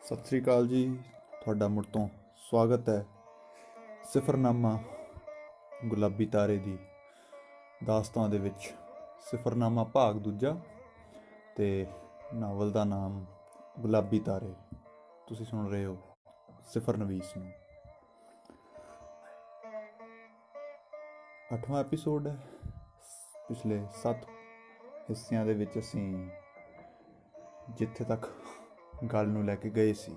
ਸਤਿ ਸ੍ਰੀ ਅਕਾਲ ਜੀ। ਤੁਹਾਡਾ ਮੁੜ ਤੋਂ ਸਵਾਗਤ ਹੈ ਸਿਫਰਨਾਮਾ ਗੁਲਾਬੀ ਤਾਰੇ ਦੀ ਦਾਸਤਾਨ ਦੇ ਵਿੱਚ। ਸਿਫਰਨਾਮਾ ਭਾਗ ਦੂਜਾ ਤੇ ਨਾਵਲ ਦਾ ਨਾਮ ਗੁਲਾਬੀ ਤਾਰੇ। ਤੁਸੀਂ ਸੁਣ ਰਹੇ ਹੋ ਸਿਫਰਨਵੀਸ ਨੂੰ। 8ਵਾਂ ਐਪੀਸੋਡ ਹੈ। ਪਿਛਲੇ 7 ਹਿੱਸਿਆਂ ਦੇ ਵਿੱਚ ਅਸੀਂ ਜਿੱਥੇ ਤੱਕ ਗੱਲ ਨੂੰ ਲੈ ਕੇ ਗਏ ਸੀ,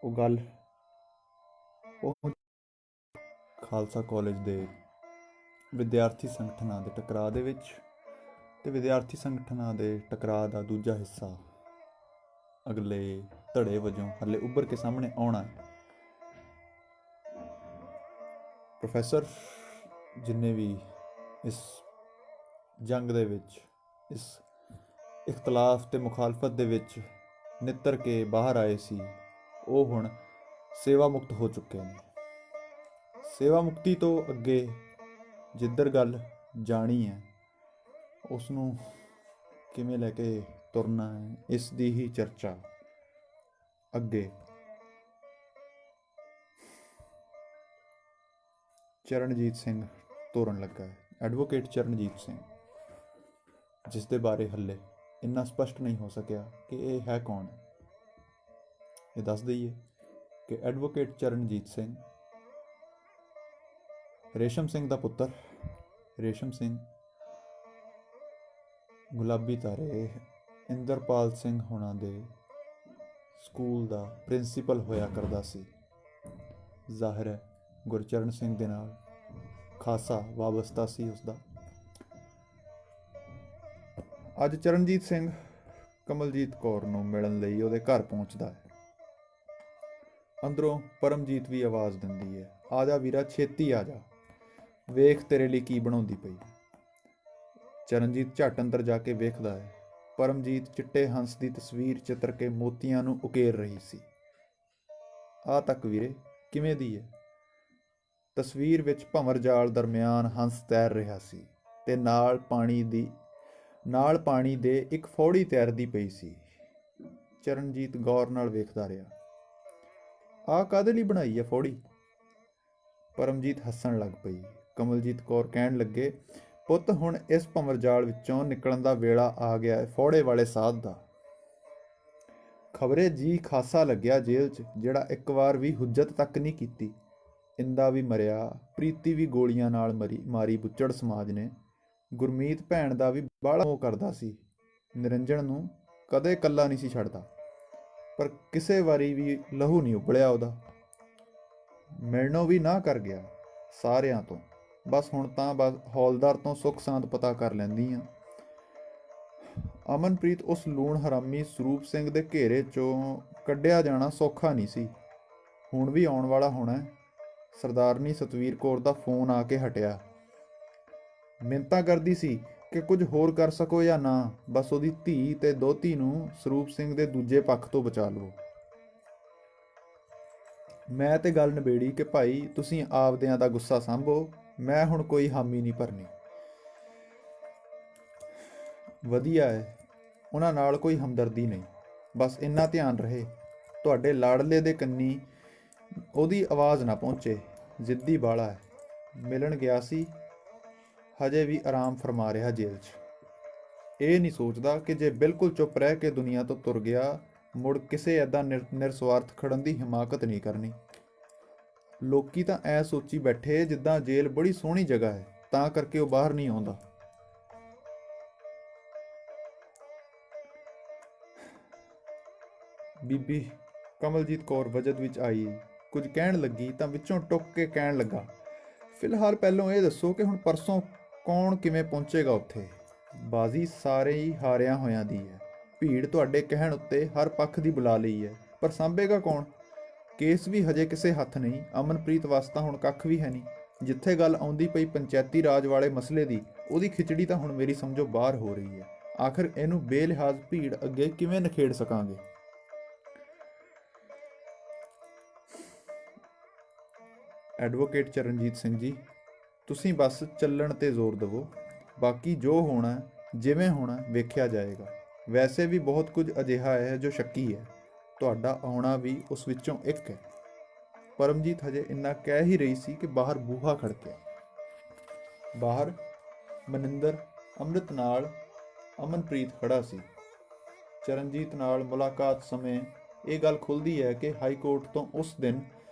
ਉਹ ਗੱਲ ਖਾਲਸਾ ਕਾਲਜ ਦੇ ਵਿਦਿਆਰਥੀ ਸੰਗਠਨਾਂ ਦੇ ਟਕਰਾਅ ਦੇ ਵਿੱਚ, ਤੇ ਵਿਦਿਆਰਥੀ ਸੰਗਠਨਾਂ ਦੇ ਟਕਰਾਅ ਦਾ ਦੂਜਾ ਹਿੱਸਾ ਅਗਲੇ ਧੜੇ ਵਜੋਂ ਹਲੇ ਉੱਭਰ ਕੇ ਸਾਹਮਣੇ ਆਉਣਾ ਹੈ। ਪ੍ਰੋਫੈਸਰ ਜਿੰਨੇ ਵੀ ਇਸ ਜੰਗ ਦੇ ਵਿੱਚ, ਇਸ ਇਖਤਲਾਫ ਤੇ ਮੁਖਾਲਫਤ ਦੇ ਵਿੱਚ ਨਿੱਤਰ ਕੇ ਬਾਹਰ ਆਏ ਸੀ, ਉਹ ਹੁਣ ਸੇਵਾ ਮੁਕਤ ਹੋ ਚੁੱਕੇ ਨੇ। ਸੇਵਾ ਮੁਕਤੀ ਤੋਂ ਅੱਗੇ ਜਿੱਧਰ ਗੱਲ ਜਾਣੀ ਹੈ, ਉਸ ਨੂੰ ਕਿਵੇਂ ਲੈ ਕੇ ਤੁਰਨਾ ਹੈ, ਇਸ ਦੀ ਹੀ ਚਰਚਾ ਅੱਗੇ ਚਰਨਜੀਤ ਸਿੰਘ ਤੋਰਨ ਲੱਗਾ ਹੈ। ਐਡਵੋਕੇਟ ਚਰਨਜੀਤ ਸਿੰਘ, ਜਿਸ ਦੇ ਬਾਰੇ ਹੱਲੇ ਇੰਨਾ ਸਪਸ਼ਟ ਨਹੀਂ ਹੋ ਸਕਿਆ ਕਿ ਇਹ ਹੈ ਕੌਣ। ਇਹ ਦੱਸ ਦਈਏ ਕਿ ਐਡਵੋਕੇਟ ਚਰਨਜੀਤ ਸਿੰਘ ਰੇਸ਼ਮ ਸਿੰਘ ਦਾ ਪੁੱਤਰ। ਰੇਸ਼ਮ ਸਿੰਘ ਗੁਲਾਬੀ ਤਾਰੇ ਇੰਦਰਪਾਲ ਸਿੰਘ ਹੋਣਾ ਦੇ ਸਕੂਲ ਦਾ ਪ੍ਰਿੰਸੀਪਲ ਹੋਇਆ ਕਰਦਾ ਸੀ। ਜ਼ਾਹਿਰ ਹੈ ਗੁਰਚਰਨ ਸਿੰਘ ਦੇ ਨਾਲ ਖਾਸਾ ਵਾਬਸਤਾ ਸੀ ਉਸਦਾ। ਅੱਜ ਚਰਨਜੀਤ ਸਿੰਘ ਕਮਲਜੀਤ ਕੌਰ ਨੂੰ ਮਿਲਣ ਲਈ ਉਹਦੇ ਘਰ ਪਹੁੰਚਦਾ ਹੈ। ਅੰਦਰੋਂ ਪਰਮਜੀਤ ਵੀ ਆਵਾਜ਼ ਦਿੰਦੀ ਹੈ, ਆ ਜਾ ਵੀਰਾ, ਛੇਤੀ ਆ ਜਾ, ਵੇਖ ਤੇਰੇ ਲਈ ਕੀ ਬਣਾਉਂਦੀ ਪਈ। ਚਰਨਜੀਤ ਝੱਟ ਅੰਦਰ ਜਾ ਕੇ ਵੇਖਦਾ ਹੈ, ਪਰਮਜੀਤ ਚਿੱਟੇ ਹੰਸ ਦੀ ਤਸਵੀਰ ਚਿੱਤਰ ਕੇ ਮੋਤੀਆਂ ਨੂੰ ਉਕੇਰ ਰਹੀ ਸੀ। ਆ ਤੱਕ ਵੀਰੇ, ਕਿਵੇਂ ਦੀ ਹੈ? ਤਸਵੀਰ ਵਿੱਚ ਭੰਵਰ ਜਾਲ ਦਰਮਿਆਨ ਹੰਸ ਤੈਰ ਰਿਹਾ ਸੀ ਤੇ ਨਾਲ ਪਾਣੀ ਦੇ ਇੱਕ ਫੌੜੀ ਤੈਰਦੀ ਪਈ ਸੀ। ਚਰਨਜੀਤ ਗੌਰ ਨਾਲ ਵੇਖਦਾ ਰਿਹਾ। ਆਹ ਕਾਹਦੇ ਲਈ ਬਣਾਈ ਹੈ ਫੌੜੀ? ਪਰਮਜੀਤ ਹੱਸਣ ਲੱਗ ਪਈ। ਕਮਲਜੀਤ ਕੌਰ ਕਹਿਣ ਲੱਗੇ, ਪੁੱਤ ਹੁਣ ਇਸ ਭੰਵਰ ਜਾਲ ਵਿੱਚੋਂ ਨਿਕਲਣ ਦਾ ਵੇਲਾ ਆ ਗਿਆ ਹੈ ਫੌੜੇ ਵਾਲੇ ਸਾਧ ਦਾ। ਖਬਰੇ ਜੀ ਖਾਸਾ ਲੱਗਿਆ ਜੇਲ੍ਹ 'ਚ, ਜਿਹੜਾ ਇੱਕ ਵਾਰ ਵੀ ਹੁੱਜਤ ਤੱਕ ਨਹੀਂ ਕੀਤੀ। ਇੰਦਾ ਵੀ ਮਰਿਆ, ਪ੍ਰੀਤੀ ਵੀ ਗੋਲੀਆਂ ਨਾਲ ਮਾਰੀ ਬੁੱਚੜ ਸਮਾਜ ਨੇ। ਗੁਰਮੀਤ ਭੈਣ ਦਾ ਵੀ ਬਾਹਲਾ ਮੋਹ ਕਰਦਾ ਸੀ, ਨਿਰੰਜਨ ਨੂੰ ਕਦੇ ਇਕੱਲਾ ਨਹੀਂ ਸੀ ਛੱਡਦਾ, ਪਰ ਕਿਸੇ ਵਾਰੀ ਵੀ ਲਹੂ ਨਹੀਂ ਉਬਲਿਆ ਉਹਦਾ। ਮਿਲਣੋਂ ਵੀ ਨਾ ਕਰ ਗਿਆ ਸਾਰਿਆਂ ਤੋਂ। ਬਸ ਹੁਣ ਤਾਂ ਹੌਲਦਾਰ ਤੋਂ ਸੁੱਖ ਸਾਂਦ ਪਤਾ ਕਰ ਲੈਂਦੀ ਆ। ਅਮਨਪ੍ਰੀਤ ਉਸ ਲੂਣ ਹਰਾਮੀ ਸਰੂਪ ਸਿੰਘ ਦੇ ਘੇਰੇ 'ਚੋਂ ਕੱਢਿਆ ਜਾਣਾ ਸੌਖਾ ਨਹੀਂ ਸੀ। ਹੁਣ ਵੀ ਆਉਣ ਵਾਲਾ ਹੋਣਾ। ਸਰਦਾਰਨੀ ਸਤਵੀਰ ਕੌਰ ਦਾ ਫੋਨ ਆ ਕੇ ਹਟਿਆ। ਮਿੰਨਤਾਂ ਕਰਦੀ ਸੀ ਕਿ ਕੁਝ ਹੋਰ ਕਰ ਸਕੋ ਜਾਂ ਨਾ, ਬਸ ਉਹਦੀ ਧੀ ਤੇ ਦੋਹਤੀ ਨੂੰ ਸਰੂਪ ਸਿੰਘ ਦੇ ਦੂਜੇ ਪੱਖ ਤੋਂ ਬਚਾ ਲਵੋ। ਮੈਂ ਤੇ ਗੱਲ ਨਿਬੇੜੀ ਕਿ ਭਾਈ ਤੁਸੀਂ ਆਪਦਿਆਂ ਦਾ ਗੁੱਸਾ ਸਾਂਭੋ, ਮੈਂ ਹੁਣ ਕੋਈ ਹਾਮੀ ਨਹੀਂ ਭਰਨੀ। ਵਧੀਆ ਹੈ, ਉਹਨਾਂ ਨਾਲ ਕੋਈ ਹਮਦਰਦੀ ਨਹੀਂ। ਬਸ ਇੰਨਾ ਧਿਆਨ ਰਹੇ ਤੁਹਾਡੇ ਲਾੜਲੇ ਦੇ ਕੰਨੀ ਉਹਦੀ ਆਵਾਜ਼ ਨਾ ਪਹੁੰਚੇ। ਜ਼ਿੱਦੀ ਬਾਲਾ ਹੈ। ਮਿਲਣ ਗਿਆ ਸੀ, ਹਜੇ ਵੀ ਆਰਾਮ ਫਰਮਾ ਰਿਹਾ ਜੇਲ੍ਹ 'ਚ। ਇਹ ਨਹੀਂ ਸੋਚਦਾ ਕਿ ਜੇ ਬਿਲਕੁਲ ਚੁੱਪ ਰਹਿ ਕੇ ਦੁਨੀਆ ਤੋਂ ਤੁਰ ਗਿਆ, ਮੁੜ ਕਿਸੇ ਐਦਾਂ ਨਿਰਸਵਾਰਥ ਖੜਨ ਦੀ ਹਿਮਾਕਤ ਨਹੀਂ ਕਰਨੀ। ਲੋਕੀ ਤਾਂ ਐ ਸੋਚੀ ਬੈਠੇ ਜਿੱਦਾਂ ਜੇਲ੍ਹ ਬੜੀ ਸੋਹਣੀ ਜਗ੍ਹਾ ਹੈ, ਤਾਂ ਕਰਕੇ ਉਹ ਬਾਹਰ ਨਹੀਂ ਆਉਂਦਾ। ਬੀਬੀ ਕਮਲਜੀਤ ਕੌਰ ਵਜਦ ਵਿੱਚ ਆਈ, ਕੁਝ ਕਹਿਣ ਲੱਗੀ ਤਾਂ ਵਿੱਚੋਂ ਟੁੱਕ ਕੇ ਕਹਿਣ ਲੱਗਾ, ਫਿਲਹਾਲ ਪਹਿਲੋਂ ਇਹ ਦੱਸੋ ਕਿ ਹੁਣ ਪਰਸੋਂ ਕੌਣ ਕਿਵੇਂ ਪਹੁੰਚੇਗਾ ਉੱਥੇ? ਬਾਜ਼ੀ ਸਾਰੇ ਹੀ ਹਾਰਿਆਂ ਹੋਇਆਂ ਦੀ ਹੈ। ਭੀੜ ਤੁਹਾਡੇ ਕਹਿਣ ਉੱਤੇ ਹਰ ਪੱਖ ਦੀ ਬੁਲਾ ਲਈ ਹੈ, ਪਰ ਸਾਂਭੇਗਾ ਕੌਣ? ਕੇਸ ਵੀ ਹਜੇ ਕਿਸੇ ਹੱਥ ਨਹੀਂ। ਅਮਨਪ੍ਰੀਤ ਵਾਸਤਾ ਹੁਣ ਕੱਖ ਵੀ ਹੈ ਨਹੀਂ। ਜਿੱਥੇ ਗੱਲ ਆਉਂਦੀ ਪਈ ਪੰਚਾਇਤੀ ਰਾਜ ਵਾਲੇ ਮਸਲੇ ਦੀ, ਉਹਦੀ ਖਿਚੜੀ ਤਾਂ ਹੁਣ ਮੇਰੀ ਸਮਝੋ ਬਾਹਰ ਹੋ ਰਹੀ ਹੈ। ਆਖਰ ਇਹਨੂੰ ਬੇਲਿਹਾਜ਼ ਭੀੜ ਅੱਗੇ ਕਿਵੇਂ ਨਿਖੇੜ ਸਕਾਂਗੇ? ਐਡਵੋਕੇਟ ਚਰਨਜੀਤ ਸਿੰਘ ਜੀ, ਤੁਸੀਂ ਬਸ ਚੱਲਣ 'ਤੇ ਜ਼ੋਰ ਦੇਵੋ। ਬਾਕੀ ਜੋ ਹੋਣਾ ਜਿਵੇਂ ਹੋਣਾ ਵੇਖਿਆ ਜਾਏਗਾ। ਵੈਸੇ ਵੀ ਬਹੁਤ ਕੁਝ ਅਜਿਹਾ ਹੈ ਜੋ ਸ਼ੱਕੀ ਹੈ। ਤੁਹਾਡਾ ਆਉਣਾ ਵੀ ਉਸ ਵਿੱਚੋਂ ਇੱਕ ਹੈ। ਪਰਮਜੀਤ ਹਜੇ ਇੰਨਾ ਕਹਿ ਹੀ ਰਹੀ ਸੀ ਕਿ ਬਾਹਰ ਬੂਹਾ ਖੜਕਿਆ। ਬਾਹਰ ਮਨਿੰਦਰ, ਅੰਮ੍ਰਿਤ ਨਾਲ ਅਮਨਪ੍ਰੀਤ ਖੜਾ ਸੀ। ਚਰਨਜੀਤ ਨਾਲ ਮੁਲਾਕਾਤ ਸਮੇਂ ਇਹ ਗੱਲ ਖੁੱਲ੍ਹਦੀ ਹੈ ਕਿ ਹਾਈ ਕੋਰਟ ਤੋਂ ਉਸ ਦਿਨ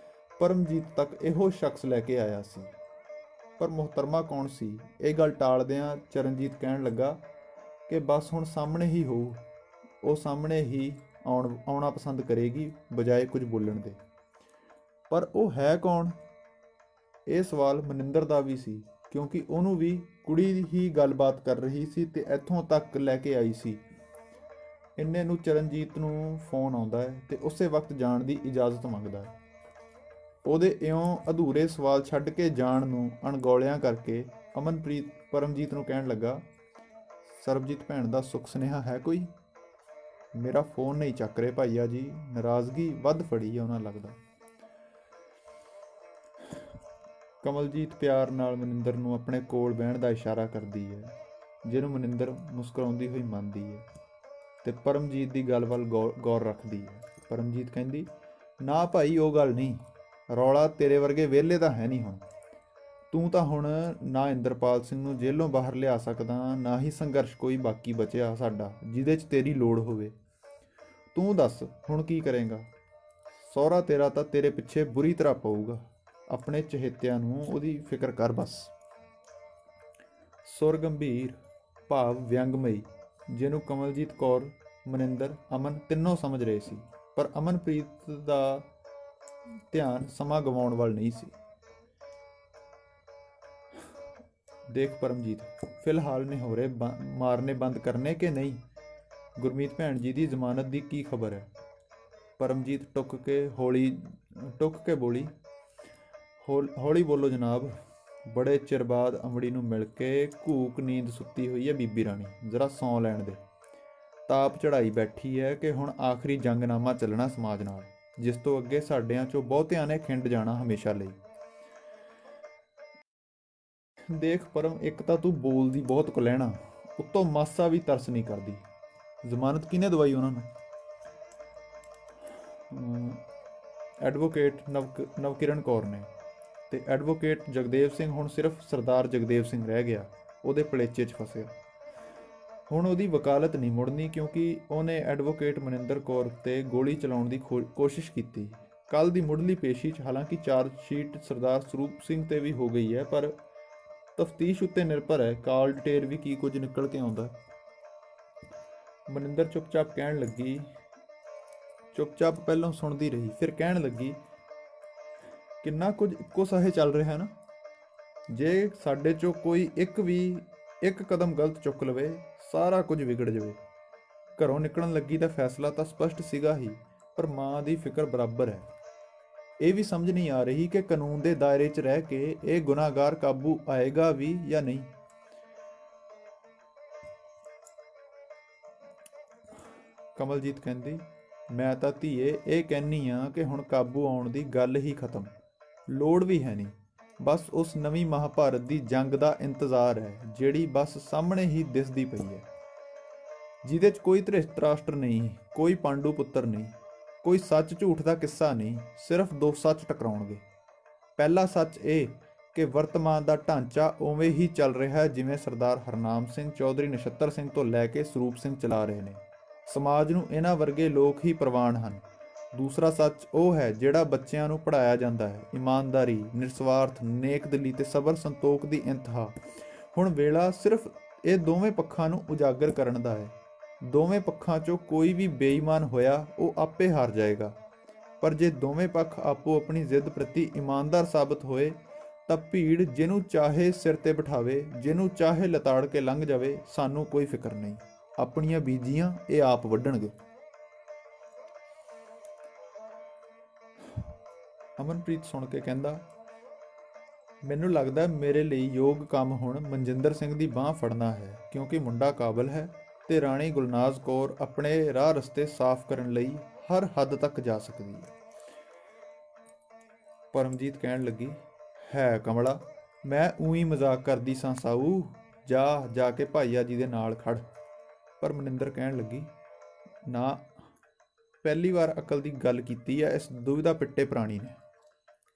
ਪਰਮਜੀਤ ਤੱਕ ਇਹੋ ਸ਼ਖਸ ਲੈ ਕੇ ਆਇਆ ਸੀ। ਪਰ ਮੁਹਤਰਮਾ ਕੌਣ ਸੀ? ਇਹ ਗੱਲ ਟਾਲਦਿਆਂ ਚਰਨਜੀਤ ਕਹਿਣ ਲੱਗਾ ਕਿ ਬਸ ਹੁਣ ਸਾਹਮਣੇ ਹੀ ਹੋਊ, ਉਹ ਸਾਹਮਣੇ ਹੀ ਆਉਣਾ ਪਸੰਦ ਕਰੇਗੀ ਬਜਾਏ ਕੁਝ ਬੋਲਣ ਦੇ। ਪਰ ਉਹ ਹੈ ਕੌਣ? ਇਹ ਸਵਾਲ ਮਨਿੰਦਰ ਦਾ ਵੀ ਸੀ, ਕਿਉਂਕਿ ਉਹਨੂੰ ਵੀ ਕੁੜੀ ਹੀ ਗੱਲਬਾਤ ਕਰ ਰਹੀ ਸੀ ਤੇ ਇੱਥੋਂ ਤੱਕ ਲੈ ਕੇ ਆਈ ਸੀ। ਇੰਨੇ ਨੂੰ ਚਰਨਜੀਤ ਨੂੰ ਫੋਨ ਆਉਂਦਾ ਹੈ ਤੇ ਉਸੇ ਵਕਤ ਜਾਣ ਦੀ ਇਜਾਜ਼ਤ ਮੰਗਦਾ ਹੈ। ਉਹਦੇ ਇਉਂ ਅਧੂਰੇ ਸਵਾਲ ਛੱਡ ਕੇ ਜਾਣ ਨੂੰ ਅਣਗੌਲਿਆਂ ਕਰਕੇ ਅਮਨਪ੍ਰੀਤ ਪਰਮਜੀਤ ਨੂੰ ਕਹਿਣ ਲੱਗਾ, ਸਰਬਜੀਤ ਭੈਣ ਦਾ ਸੁੱਖ ਸੁਨੇਹਾ ਹੈ ਕੋਈ? ਮੇਰਾ ਫੋਨ ਨਹੀਂ ਚੱਕ ਰਹੇ ਭਾਈਆ ਜੀ। ਨਾਰਾਜ਼ਗੀ ਵੱਧ ਫੜੀ ਹੈ ਉਹਨਾਂ ਲੱਗਦਾ। ਕਮਲਜੀਤ ਪਿਆਰ ਨਾਲ ਮਨਿੰਦਰ ਨੂੰ ਆਪਣੇ ਕੋਲ ਬਹਿਣ ਦਾ ਇਸ਼ਾਰਾ ਕਰਦੀ ਹੈ, ਜਿਹਨੂੰ ਮਨਿੰਦਰ ਮੁਸਕਰਾਉਂਦੀ ਹੋਈ ਮੰਨਦੀ ਹੈ ਤੇ ਪਰਮਜੀਤ ਦੀ ਗੱਲ ਵੱਲ ਗੌਰ ਰੱਖਦੀ ਹੈ। ਪਰਮਜੀਤ ਕਹਿੰਦੀ, ਨਾ ਭਾਈ ਉਹ ਗੱਲ ਨਹੀਂ, ਰੌਲਾ ਤੇਰੇ ਵਰਗੇ ਵਿਹਲੇ ਤਾਂ ਹੈ ਨਹੀਂ। ਹੁਣ ਤੂੰ ਤਾਂ ਹੁਣ ਨਾ ਇੰਦਰਪਾਲ ਸਿੰਘ ਨੂੰ ਜੇਲ੍ਹੋਂ ਬਾਹਰ ਲਿਆ ਸਕਦਾ, ਨਾ ਹੀ ਸੰਘਰਸ਼ ਕੋਈ ਬਾਕੀ ਬਚਿਆ ਸਾਡਾ ਜਿਹਦੇ 'ਚ ਤੇਰੀ ਲੋੜ ਹੋਵੇ। ਤੂੰ ਦੱਸ ਹੁਣ ਕੀ ਕਰੇਂਗਾ? ਸਹੁਰਾ ਤੇਰਾ ਤਾਂ ਤੇਰੇ ਪਿੱਛੇ ਬੁਰੀ ਤਰ੍ਹਾਂ ਪਊਗਾ। ਆਪਣੇ ਚਹੇਤਿਆਂ ਨੂੰ ਉਹਦੀ ਫਿਕਰ ਕਰ ਬਸ। ਸੁਰ ਗੰਭੀਰ, ਭਾਵ ਵਿਅੰਗਮਈ, ਜਿਹਨੂੰ ਕਮਲਜੀਤ ਕੌਰ, ਮਨਿੰਦਰ, ਅਮਨ ਤਿੰਨੋਂ ਸਮਝ ਰਹੇ ਸੀ, ਪਰ ਅਮਨਪ੍ਰੀਤ ਦਾ ਧਿਆਨ ਸਮਾਂ ਗਵਾਉਣ ਵੱਲ ਨਹੀਂ ਸੀ। ਦੇਖ ਪਰਮਜੀਤ, ਫਿਲਹਾਲ ਨਿਹੋਰੇ ਮਾਰਨੇ ਬੰਦ ਕਰਨੇ ਕਿ ਨਹੀਂ? ਗੁਰਮੀਤ ਭੈਣ ਜੀ ਦੀ ਜ਼ਮਾਨਤ ਦੀ ਕੀ ਖਬਰ ਹੈ? ਪਰਮਜੀਤ ਟੁੱਕ ਕੇ ਬੋਲੀ, ਹੌਲੀ ਬੋਲੋ ਜਨਾਬ। ਬੜੇ ਚਿਰ ਬਾਅਦ ਅਮੜੀ ਨੂੰ ਮਿਲ ਕੇ ਘੂਕ ਨੀਂਦ ਸੁੱਤੀ ਹੋਈ ਹੈ ਬੀਬੀ ਰਾਣੀ, ਜ਼ਰਾ ਸੌਂ ਲੈਣ ਦੇ। ਤਾਪ ਚੜਾਈ ਬੈਠੀ ਹੈ ਕਿ ਹੁਣ ਆਖਰੀ ਜੰਗਨਾਮਾ ਚੱਲਣਾ ਸਮਾਜ ਨਾਲ, ਜਿਸ ਤੋਂ ਅੱਗੇ ਸਾਡਿਆਂ ਚੋਂ ਬਹੁਤਿਆਂ ਨੇ ਖਿੰਡ ਜਾਣਾ ਹਮੇਸ਼ਾ ਲਈ। ਦੇਖ ਪਰਮ, ਇੱਕ ਤਾਂ ਤੂੰ ਬੋਲਦੀ ਬਹੁਤ ਕੁਲਹਿਣਾ, ਉੱਤੋਂ ਮਾਸਾ ਵੀ ਤਰਸ ਨਹੀਂ ਕਰਦੀ। ਜ਼ਮਾਨਤ ਕਿਹਨੇ ਦਵਾਈ ਉਹਨਾਂ ਨੂੰ? ਐਡਵੋਕੇਟ ਨਵਕਿਰਨ ਕੌਰ ਨੇ। ਤੇ ਐਡਵੋਕੇਟ ਜਗਦੇਵ ਸਿੰਘ ਹੁਣ ਸਿਰਫ ਸਰਦਾਰ ਜਗਦੇਵ ਸਿੰਘ ਰਹਿ ਗਿਆ, ਉਹਦੇ ਪਲੇਚੇ 'ਚ ਫਸਿਆ। ਹੁਣ ਉਹਦੀ ਵਕਾਲਤ ਨਹੀਂ ਮੁੜਨੀ, ਕਿਉਂਕਿ ਉਹਨੇ ਐਡਵੋਕੇਟ ਮਨਿੰਦਰ ਕੌਰ ਉੱਤੇ ਗੋਲੀ ਚਲਾਉਣ ਦੀ ਕੋਸ਼ਿਸ਼ ਕੀਤੀ। ਕੱਲ੍ਹ ਦੀ ਮੁੱਢਲੀ ਪੇਸ਼ੀ 'ਚ ਹਾਲਾਂਕਿ ਚਾਰਜ ਸ਼ੀਟ ਸਰਦਾਰ ਸਰੂਪ ਸਿੰਘ 'ਤੇ ਵੀ ਹੋ ਗਈ ਹੈ, ਪਰ ਤਫਤੀਸ਼ ਉੱਤੇ ਨਿਰਭਰ ਹੈ ਕਾਲ ਡਿਟੇਲ ਵੀ ਕੀ ਕੁਝ ਨਿਕਲ ਕੇ ਆਉਂਦਾ। ਮਨਿੰਦਰ ਚੁੱਪਚਾਪ ਪਹਿਲਾਂ ਸੁਣਦੀ ਰਹੀ, ਫਿਰ ਕਹਿਣ ਲੱਗੀ, ਕਿੰਨਾ ਕੁਝ ਇੱਕੋ ਸਾਹੇ ਚੱਲ ਰਿਹਾ ਨਾ। ਜੇ ਸਾਡੇ 'ਚੋਂ ਕੋਈ ਇੱਕ ਕਦਮ ਗਲਤ ਚੁੱਕ ਲਵੇ, ਸਾਰਾ ਕੁਝ ਵਿਗੜ ਜਾਵੇ। ਘਰੋਂ ਨਿਕਲਣ ਲੱਗੀ ਦਾ ਫੈਸਲਾ ਤਾਂ ਸਪਸ਼ਟ ਸੀਗਾ ਹੀ, ਪਰ ਮਾਂ ਦੀ ਫਿਕਰ ਬਰਾਬਰ ਹੈ। ਇਹ ਵੀ ਸਮਝ ਨਹੀਂ ਆ ਰਹੀ ਕਿ ਕਾਨੂੰਨ ਦੇ ਦਾਇਰੇ 'ਚ ਰਹਿ ਕੇ ਇਹ ਗੁਨਾਹਗਾਰ ਕਾਬੂ ਆਏਗਾ ਵੀ ਜਾਂ ਨਹੀਂ। ਕਮਲਜੀਤ ਕਹਿੰਦੀ, ਮੈਂ ਤਾਂ ਧੀਏ ਇਹ ਕਹਿੰਨੀ ਆ ਕਿ ਹੁਣ ਕਾਬੂ ਆਉਣ ਦੀ ਗੱਲ ਹੀ ਖਤਮ, ਲੋੜ ਵੀ ਹੈ ਨਹੀਂ। ਬਸ ਉਸ ਨਵੀਂ ਮਹਾਭਾਰਤ ਦੀ ਜੰਗ ਦਾ ਇੰਤਜ਼ਾਰ ਹੈ, ਜਿਹੜੀ ਬਸ ਸਾਹਮਣੇ ਹੀ ਦਿਸਦੀ ਪਈ ਹੈ, ਜਿਹਦੇ 'ਚ ਕੋਈ ਧ੍ਰਿਤਰਾਸ਼ਟਰ ਨਹੀਂ, ਕੋਈ ਪਾਂਡੂ ਪੁੱਤਰ ਨਹੀਂ, ਕੋਈ ਸੱਚ ਝੂਠ ਦਾ ਕਿੱਸਾ ਨਹੀਂ, ਸਿਰਫ ਦੋ ਸੱਚ ਟਕਰਾਉਣਗੇ। ਪਹਿਲਾ ਸੱਚ ਇਹ ਕਿ ਵਰਤਮਾਨ ਦਾ ਢਾਂਚਾ ਉਵੇਂ ਹੀ ਚੱਲ ਰਿਹਾ ਹੈ ਜਿਵੇਂ ਸਰਦਾਰ ਹਰਨਾਮ ਸਿੰਘ, ਚੌਧਰੀ ਨਛੱਤਰ ਸਿੰਘ ਤੋਂ ਲੈ ਕੇ ਸਰੂਪ ਸਿੰਘ ਚਲਾ ਰਹੇ ਨੇ। ਸਮਾਜ ਨੂੰ ਇਹਨਾਂ ਵਰਗੇ ਲੋਕ ਹੀ ਪ੍ਰਵਾਨ ਹਨ। ਦੂਸਰਾ ਸੱਚ ਉਹ ਹੈ ਜਿਹੜਾ ਬੱਚਿਆਂ ਨੂੰ ਪੜ੍ਹਾਇਆ ਜਾਂਦਾ ਹੈ, ਇਮਾਨਦਾਰੀ, ਨਿਰਸਵਾਰਥ, ਨੇਕਦਿਲੀ ਤੇ ਸਬਰ ਸੰਤੋਖ ਦੀ ਇੰਤਹਾ। ਹੁਣ ਵੇਲਾ ਸਿਰਫ ਇਹ ਦੋਵੇਂ ਪੱਖਾਂ ਨੂੰ ਉਜਾਗਰ ਕਰਨ ਦਾ ਹੈ। ਦੋਵੇਂ ਪੱਖਾਂ 'ਚੋਂ ਕੋਈ ਵੀ ਬੇਈਮਾਨ ਹੋਇਆ ਉਹ ਆਪੇ ਹਾਰ ਜਾਏਗਾ, ਪਰ ਜੇ ਦੋਵੇਂ ਪੱਖ ਆਪੋ ਆਪਣੀ ਜ਼ਿੱਦ ਪ੍ਰਤੀ ਇਮਾਨਦਾਰ ਸਾਬਤ ਹੋਏ ਤਾਂ ਭੀੜ ਜਿਹਨੂੰ ਚਾਹੇ ਸਿਰ ਤੇ ਬਿਠਾਵੇ, ਜਿਹਨੂੰ ਚਾਹੇ ਲਤਾੜ ਕੇ ਲੰਘ ਜਾਵੇ, ਸਾਨੂੰ ਕੋਈ ਫਿਕਰ ਨਹੀਂ। ਆਪਣੀਆਂ ਬੀਜੀਆਂ ਇਹ ਆਪ ਵੱਢਣਗੇ। ਅਮਨਪ੍ਰੀਤ ਸੁਣ ਕੇ ਕਹਿੰਦਾ, ਮੈਨੂੰ ਲੱਗਦਾ ਮੇਰੇ ਲਈ ਯੋਗ ਕੰਮ ਹੁਣ ਮਨਜਿੰਦਰ ਸਿੰਘ ਦੀ ਬਾਂਹ ਫੜਨਾ ਹੈ, ਕਿਉਂਕਿ ਮੁੰਡਾ ਕਾਬਲ ਹੈ ਤੇ ਰਾਣੀ ਗੁਲਨਾਜ਼ ਕੌਰ ਆਪਣੇ ਰਾਹ ਰਸਤੇ ਸਾਫ਼ ਕਰਨ ਲਈ ਹਰ ਹੱਦ ਤੱਕ ਜਾ ਸਕਦੀ ਹੈ। ਪਰਮਜੀਤ ਕਹਿਣ ਲੱਗੀ, ਹੈ ਕਮਲਾ, ਮੈਂ ਊਂ ਮਜ਼ਾਕ ਕਰਦੀ ਸਾਂ ਸਾਊ, ਜਾ ਕੇ ਭਾਈਆ ਜੀ ਦੇ ਨਾਲ ਖੜ। ਪਰ ਮਨਿੰਦਰ ਕਹਿਣ ਲੱਗੀ, ਨਾ ਪਹਿਲੀ ਵਾਰ ਅਕਲ ਦੀ ਗੱਲ ਕੀਤੀ ਹੈ ਇਸ ਦੁਵਿਧਾ ਪਿੱਟੇ ਪ੍ਰਾਣੀ ਨੇ।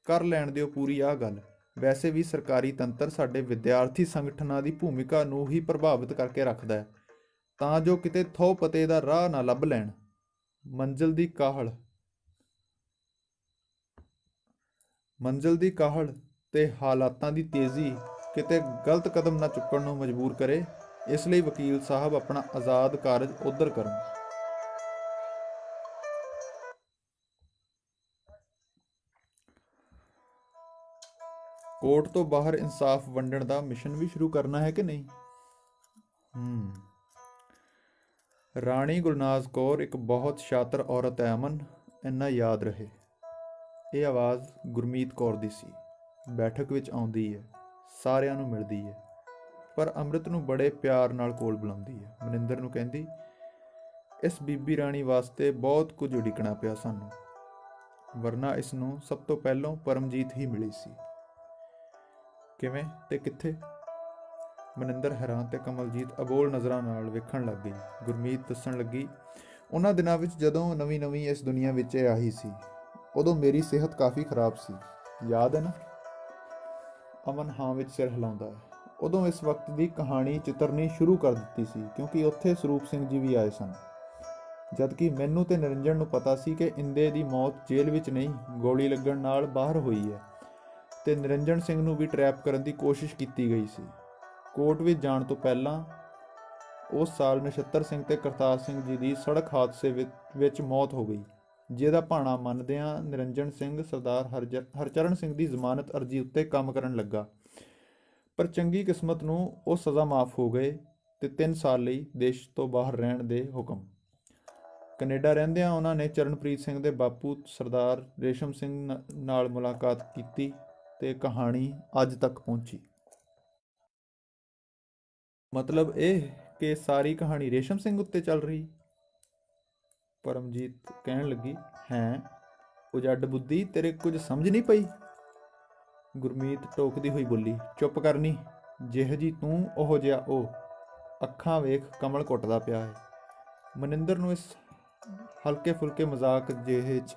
ਕਰ ਲੈਣ ਦਿਓ ਪੂਰੀ ਆਹ ਗੱਲ। ਵੈਸੇ ਵੀ ਸਰਕਾਰੀ ਤੰਤਰ ਸਾਡੇ ਵਿਦਿਆਰਥੀ ਸੰਗਠਨਾਂ ਦੀ ਭੂਮਿਕਾ ਨੂੰ ਹੀ ਪ੍ਰਭਾਵਿਤ ਕਰਕੇ ਰੱਖਦਾ ਹੈ, ਤਾਂ ਜੋ ਕਿਤੇ ਥੋ ਪਤੇ ਦਾ ਰਾਹ ਨਾ ਲੱਭ ਲੈਣ। ਮੰਜ਼ਿਲ ਦੀ ਕਾਹਲ ਤੇ ਹਾਲਾਤਾਂ ਦੀ ਤੇਜ਼ੀ ਕਿਤੇ ਗਲਤ ਕਦਮ ਨਾ ਚੁੱਕਣ ਨੂੰ ਮਜਬੂਰ ਕਰੇ, ਇਸ ਲਈ ਵਕੀਲ ਸਾਹਿਬ ਆਪਣਾ ਆਜ਼ਾਦ ਕਾਰਜ ਉਧਰ ਕਰਨ। ਕੋਰਟ ਤੋਂ ਬਾਹਰ ਇਨਸਾਫ ਵੰਡਣ ਦਾ ਮਿਸ਼ਨ ਵੀ ਸ਼ੁਰੂ ਕਰਨਾ ਹੈ ਕਿ ਨਹੀਂ? ਰਾਣੀ ਗੁਲਨਾਜ਼ ਕੌਰ ਇੱਕ ਬਹੁਤ ਸ਼ਾਤਰ ਔਰਤ ਹੈ ਅਮਨ, ਇੰਨਾ ਯਾਦ ਰਹੇ। ਇਹ ਆਵਾਜ਼ ਗੁਰਮੀਤ ਕੌਰ ਦੀ ਸੀ। ਬੈਠਕ ਵਿੱਚ ਆਉਂਦੀ ਹੈ, ਸਾਰਿਆਂ ਨੂੰ ਮਿਲਦੀ ਹੈ, ਪਰ ਅੰਮ੍ਰਿਤ ਨੂੰ ਬੜੇ ਪਿਆਰ ਨਾਲ ਕੋਲ ਬੁਲਾਉਂਦੀ ਹੈ। ਮਨਿੰਦਰ ਨੂੰ ਕਹਿੰਦੀ, ਇਸ ਬੀਬੀ ਰਾਣੀ ਵਾਸਤੇ ਬਹੁਤ ਕੁਝ ਉਡੀਕਣਾ ਪਿਆ ਸਾਨੂੰ, ਵਰਨਾ ਇਸ ਨੂੰ ਸਭ ਤੋਂ ਪਹਿਲਾਂ ਪਰਮਜੀਤ ਹੀ ਮਿਲੀ ਸੀ। ਕਿਵੇਂ ਤੇ ਕਿੱਥੇ? ਮਨਿੰਦਰ ਹੈਰਾਨ ਤੇ ਕਮਲਜੀਤ ਅਬੋਲ ਨਜ਼ਰਾਂ ਨਾਲ ਵੇਖਣ ਲੱਗ ਗਈ। ਗੁਰਮੀਤ ਦੱਸਣ ਲੱਗੀ, ਉਹਨਾਂ ਦਿਨਾਂ ਵਿੱਚ ਜਦੋਂ ਨਵੀਂ ਨਵੀਂ ਇਸ ਦੁਨੀਆ ਵਿੱਚ ਇਹ ਆਈ ਸੀ, ਉਦੋਂ ਮੇਰੀ ਸਿਹਤ ਕਾਫੀ ਖਰਾਬ ਸੀ, ਯਾਦ ਹੈ ਨਾ? ਅਮਨ ਹਾਂ ਵਿੱਚ ਸਿਰ ਹਿਲਾਉਂਦਾ ਹੈ। ਉਦੋਂ ਇਸ ਵਕਤ ਦੀ ਕਹਾਣੀ ਚਿਤਰਨੀ ਸ਼ੁਰੂ ਕਰ ਦਿੱਤੀ ਸੀ, ਕਿਉਂਕਿ ਉੱਥੇ ਸਰੂਪ ਸਿੰਘ ਜੀ ਵੀ ਆਏ ਸਨ। ਜਦਕਿ ਮੈਨੂੰ ਤੇ ਨਿਰੰਜਨ ਨੂੰ ਪਤਾ ਸੀ ਕਿ ਇੰਦੇ ਦੀ ਮੌਤ ਜੇਲ੍ਹ ਵਿੱਚ ਨਹੀਂ, ਗੋਲੀ ਲੱਗਣ ਨਾਲ ਬਾਹਰ ਹੋਈ ਹੈ, ਤੇ ਨਿਰੰਜਨ ਸਿੰਘ ਨੂੰ ਵੀ ਟਰੈਪ ਕਰਨ ਦੀ ਕੋਸ਼ਿਸ਼ ਕੀਤੀ ਗਈ ਸੀ। ਕੋਰਟ ਵਿੱਚ ਜਾਣ ਤੋਂ ਪਹਿਲਾਂ ਉਸ ਸਾਲ ਨਛੱਤਰ ਸਿੰਘ ਤੇ ਕਰਤਾਰ ਸਿੰਘ ਜੀ ਦੀ ਸੜਕ ਹਾਦਸੇ ਵਿੱਚ ਮੌਤ ਹੋ ਗਈ, ਜਿਹਦਾ ਭਾਣਾ ਮੰਨਦਿਆਂ ਨਿਰੰਜਨ ਸਿੰਘ ਸਰਦਾਰ ਹਰਚਰਨ ਸਿੰਘ ਦੀ ਜ਼ਮਾਨਤ ਅਰਜ਼ੀ ਉੱਤੇ ਕੰਮ ਕਰਨ ਲੱਗਾ, ਪਰ ਚੰਗੀ ਕਿਸਮਤ ਨੂੰ ਉਹ ਸਜ਼ਾ ਮਾਫ ਹੋ ਗਏ ਤੇ 3 ਸਾਲ ਲਈ ਦੇਸ਼ ਤੋਂ ਬਾਹਰ ਰਹਿਣ ਦੇ ਹੁਕਮ। ਕੈਨੇਡਾ ਰਹਿੰਦਿਆਂ ਉਹਨਾਂ ਨੇ ਚਰਨਪ੍ਰੀਤ ਸਿੰਘ ਦੇ ਬਾਪੂ ਸਰਦਾਰ ਰੇਸ਼ਮ ਸਿੰਘ ਨਾਲ ਮੁਲਾਕਾਤ ਕੀਤੀ ਤੇ ਕਹਾਣੀ ਅੱਜ ਤੱਕ ਪਹੁੰਚੀ। ਮਤਲਬ ਇਹ ਕਿ ਸਾਰੀ ਕਹਾਣੀ ਰੇਸ਼ਮ ਸਿੰਘ ਉੱਤੇ ਚੱਲ ਰਹੀ? ਪਰਮਜੀਤ ਕਹਿਣ ਲੱਗੀ, ਹੈਂ ਉਹ ਜੱਡ ਬੁੱਧੀ, ਤੇਰੇ ਕੁਝ ਸਮਝ ਨਹੀਂ ਪਈ? ਗੁਰਮੀਤ ਟੋਕਦੀ ਹੋਈ ਬੋਲੀ, ਚੁੱਪ ਕਰਨੀ, ਜਿਹੋ ਜੀ ਤੂੰ ਉਹੋ ਜਿਹਾ ਉਹ। ਅੱਖਾਂ ਵੇਖ ਕਮਲ ਘੁੱਟਦਾ ਪਿਆ ਹੈ। ਮਨਿੰਦਰ ਨੂੰ ਇਸ ਹਲਕੇ ਫੁਲਕੇ ਮਜ਼ਾਕ ਜਿਹੇ 'ਚ